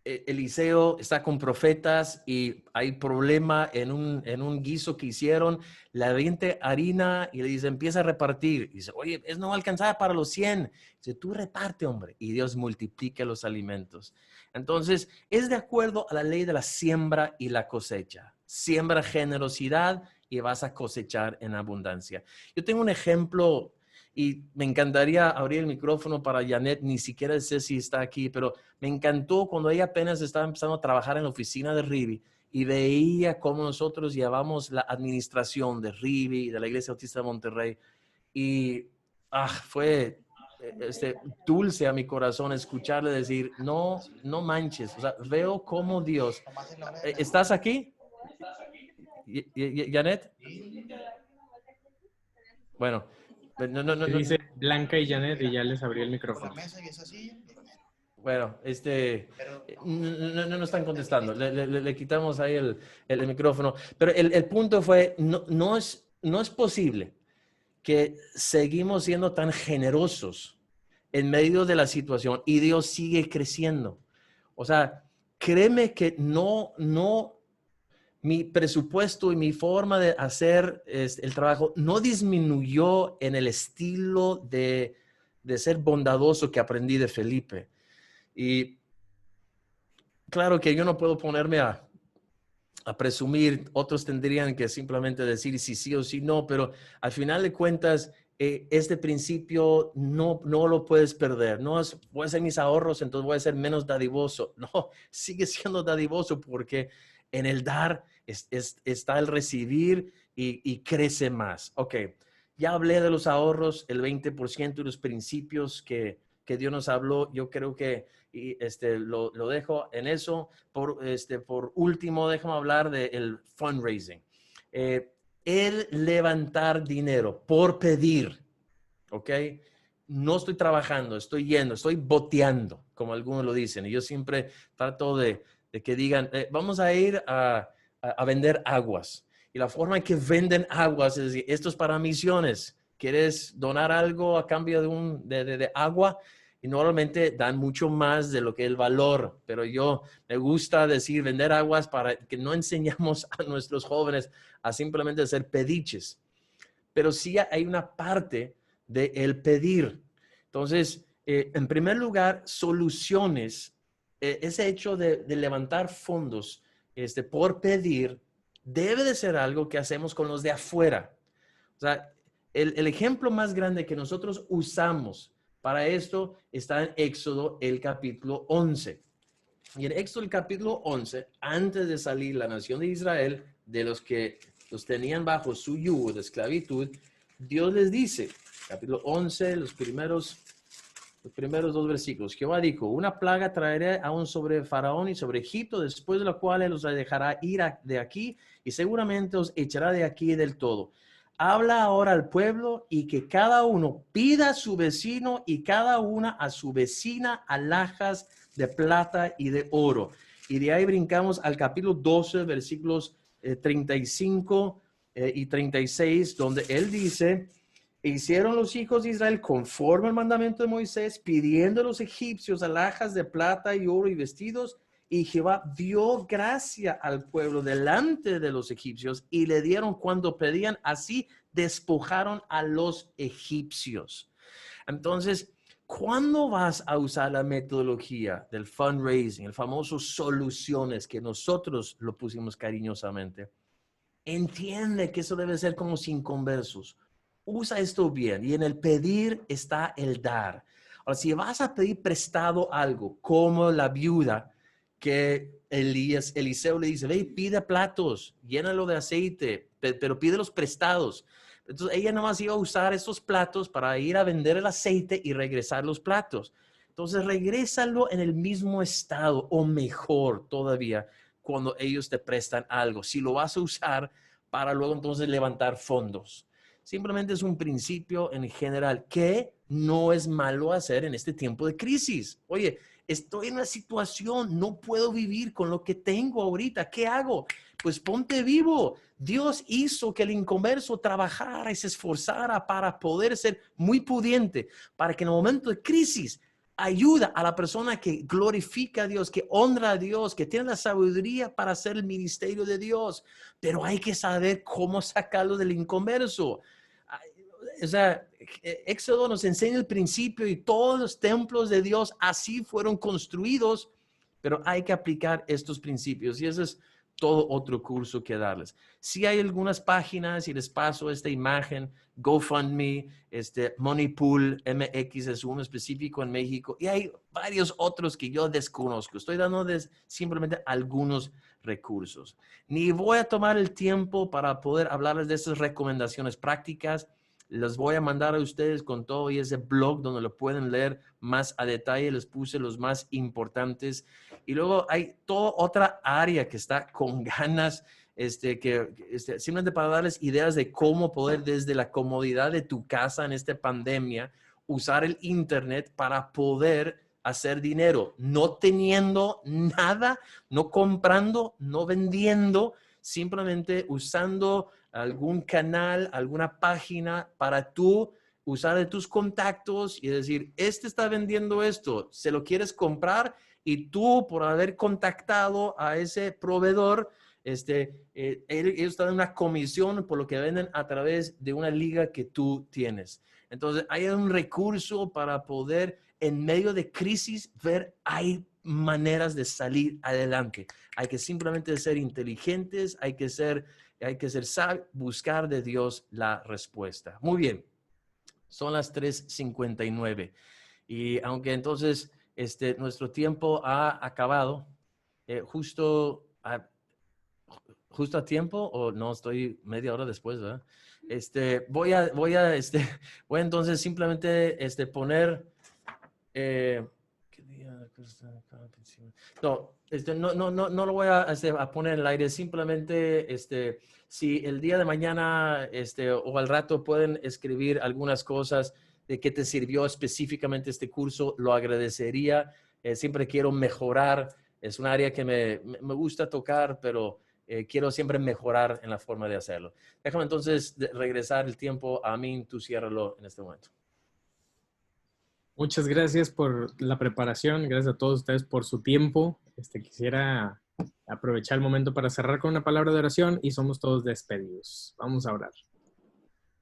Speaker 2: Eliseo está con profetas y hay problema en un guiso que hicieron. Le avienta harina y le dice, empieza a repartir. Y dice, oye, es no alcanzaba para los 100. Dice, tú reparte, hombre. Y Dios multiplica los alimentos. Entonces, es de acuerdo a la ley de la siembra y la cosecha. Siembra generosidad y vas a cosechar en abundancia. Yo tengo un ejemplo y me encantaría abrir el micrófono para Janet, ni siquiera sé si está aquí, pero me encantó cuando ella apenas estaba empezando a trabajar en la oficina de Rivi y veía cómo nosotros llevamos la administración de Rivi y de la Iglesia Bautista de Monterrey. Y fue dulce a mi corazón escucharle decir, no manches, o sea, veo cómo Dios. ¿Estás aquí, Janet? Bueno. No.
Speaker 1: Dice Blanca y Janet y ya les abrí el micrófono.
Speaker 2: Bueno, no están contestando. Le quitamos ahí el micrófono. Pero el punto fue, no es posible que seguimos siendo tan generosos en medio de la situación y Dios sigue creciendo. O sea, créeme que no mi presupuesto y mi forma de hacer el trabajo no disminuyó en el estilo de ser bondadoso que aprendí de Felipe. Y claro que yo no puedo ponerme a presumir, otros tendrían que simplemente decir si sí o si no, pero al final de cuentas, este principio no lo puedes perder. No es, voy a hacer mis ahorros, entonces voy a ser menos dadivoso. No, sigue siendo dadivoso porque en el dar está el recibir y crece más. Ok, ya hablé de los ahorros, el 20% y los principios que Dios nos habló. Yo creo que lo dejo en eso. Por último, déjame hablar del fundraising. El levantar dinero por pedir, ¿ok? No estoy trabajando, estoy yendo, estoy boteando, como algunos lo dicen. Y yo siempre trato de que digan, vamos a ir a vender aguas. Y la forma en que venden aguas es decir, esto es para misiones. ¿Quieres donar algo a cambio de agua? Y normalmente dan mucho más de lo que el valor, pero yo me gusta decir vender aguas para que no enseñamos a nuestros jóvenes a simplemente hacer pediches, pero sí hay una parte del pedir. Entonces, en primer lugar, soluciones, ese hecho de levantar fondos por pedir, debe de ser algo que hacemos con los de afuera. O sea, el ejemplo más grande que nosotros usamos para esto está en Éxodo, el capítulo 11. Y en Éxodo, el capítulo 11, antes de salir la nación de Israel, de los que los tenían bajo su yugo de esclavitud, Dios les dice, capítulo 11, los primeros dos versículos, Jehová dijo, una plaga traeré aún sobre Faraón y sobre Egipto, después de la cual él os dejará ir de aquí y seguramente os echará de aquí del todo. Habla ahora al pueblo y que cada uno pida a su vecino y cada una a su vecina alhajas de plata y de oro. Y de ahí brincamos al capítulo 12, versículos 35 y 36, donde él dice, hicieron los hijos de Israel conforme al mandamiento de Moisés, pidiendo a los egipcios alhajas de plata y oro y vestidos, y Jehová dio gracia al pueblo delante de los egipcios y le dieron cuando pedían, así despojaron a los egipcios. Entonces, ¿cuándo vas a usar la metodología del fundraising, el famoso soluciones que nosotros lo pusimos cariñosamente? Entiende que eso debe ser como sin conversos. Usa esto bien y en el pedir está el dar. Ahora, si vas a pedir prestado algo, como la viuda que Eliseo le dice, ve y pide platos, llénalo de aceite, pero pídelos prestados. Entonces ella nomás iba a usar esos platos para ir a vender el aceite y regresar los platos. Entonces regrésalo en el mismo estado o mejor todavía cuando ellos te prestan algo. Si lo vas a usar para luego entonces levantar fondos. Simplemente es un principio en general que no es malo hacer en este tiempo de crisis. Oye, estoy en una situación, no puedo vivir con lo que tengo ahorita. ¿Qué hago? Pues ponte vivo. Dios hizo que el inconverso trabajara y se esforzara para poder ser muy pudiente, para que en el momento de crisis ayuda a la persona que glorifica a Dios, que honra a Dios, que tiene la sabiduría para hacer el ministerio de Dios. Pero hay que saber cómo sacarlo del inconverso. O sea, Éxodo nos enseña el principio y todos los templos de Dios así fueron construidos, pero hay que aplicar estos principios y eso es todo otro curso que darles. Sí hay algunas páginas y les paso esta imagen, GoFundMe, Moneypool MX es uno específico en México y hay varios otros que yo desconozco. Estoy dando simplemente algunos recursos. Ni voy a tomar el tiempo para poder hablarles de estas recomendaciones prácticas. Les voy a mandar a ustedes con todo y ese blog donde lo pueden leer más a detalle. Les puse los más importantes. Y luego hay toda otra área que está con ganas, simplemente para darles ideas de cómo poder desde la comodidad de tu casa en esta pandemia, usar el internet para poder hacer dinero, no teniendo nada, no comprando, no vendiendo, simplemente usando algún canal, alguna página para tú usar de tus contactos y decir, está vendiendo esto, ¿se lo quieres comprar? Y tú, por haber contactado a ese proveedor, ellos están en una comisión por lo que venden a través de una liga que tú tienes. Entonces, hay un recurso para poder en medio de crisis, ver hay maneras de salir adelante. Hay que simplemente ser inteligentes, hay que ser sabios, buscar de Dios la respuesta. Muy bien, son las 3:59 y aunque entonces nuestro tiempo ha acabado, justo a tiempo, o no, estoy media hora después, ¿verdad? Voy a entonces simplemente poner ¿qué día? No, no lo voy a poner en el aire. Simplemente, si el día de mañana, o al rato pueden escribir algunas cosas de qué te sirvió específicamente este curso, lo agradecería. Siempre quiero mejorar. Es un área que me gusta tocar, pero quiero siempre mejorar en la forma de hacerlo. Déjame entonces regresar el tiempo a mí. Tú ciérralo en este momento.
Speaker 1: Muchas gracias por la preparación, gracias a todos ustedes por su tiempo. Quisiera aprovechar el momento para cerrar con una palabra de oración y somos todos despedidos. Vamos a orar.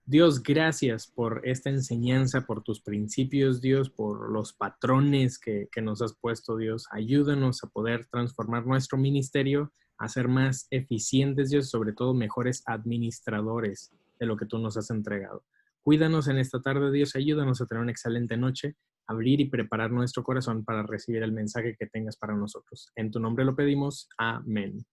Speaker 1: Dios, gracias por esta enseñanza, por tus principios, Dios, por los patrones que nos has puesto, Dios. Ayúdanos a poder transformar nuestro ministerio, a ser más eficientes, Dios, sobre todo mejores administradores de lo que tú nos has entregado. Cuídanos en esta tarde, Dios, ayúdanos a tener una excelente noche, abrir y preparar nuestro corazón para recibir el mensaje que tengas para nosotros. En tu nombre lo pedimos. Amén.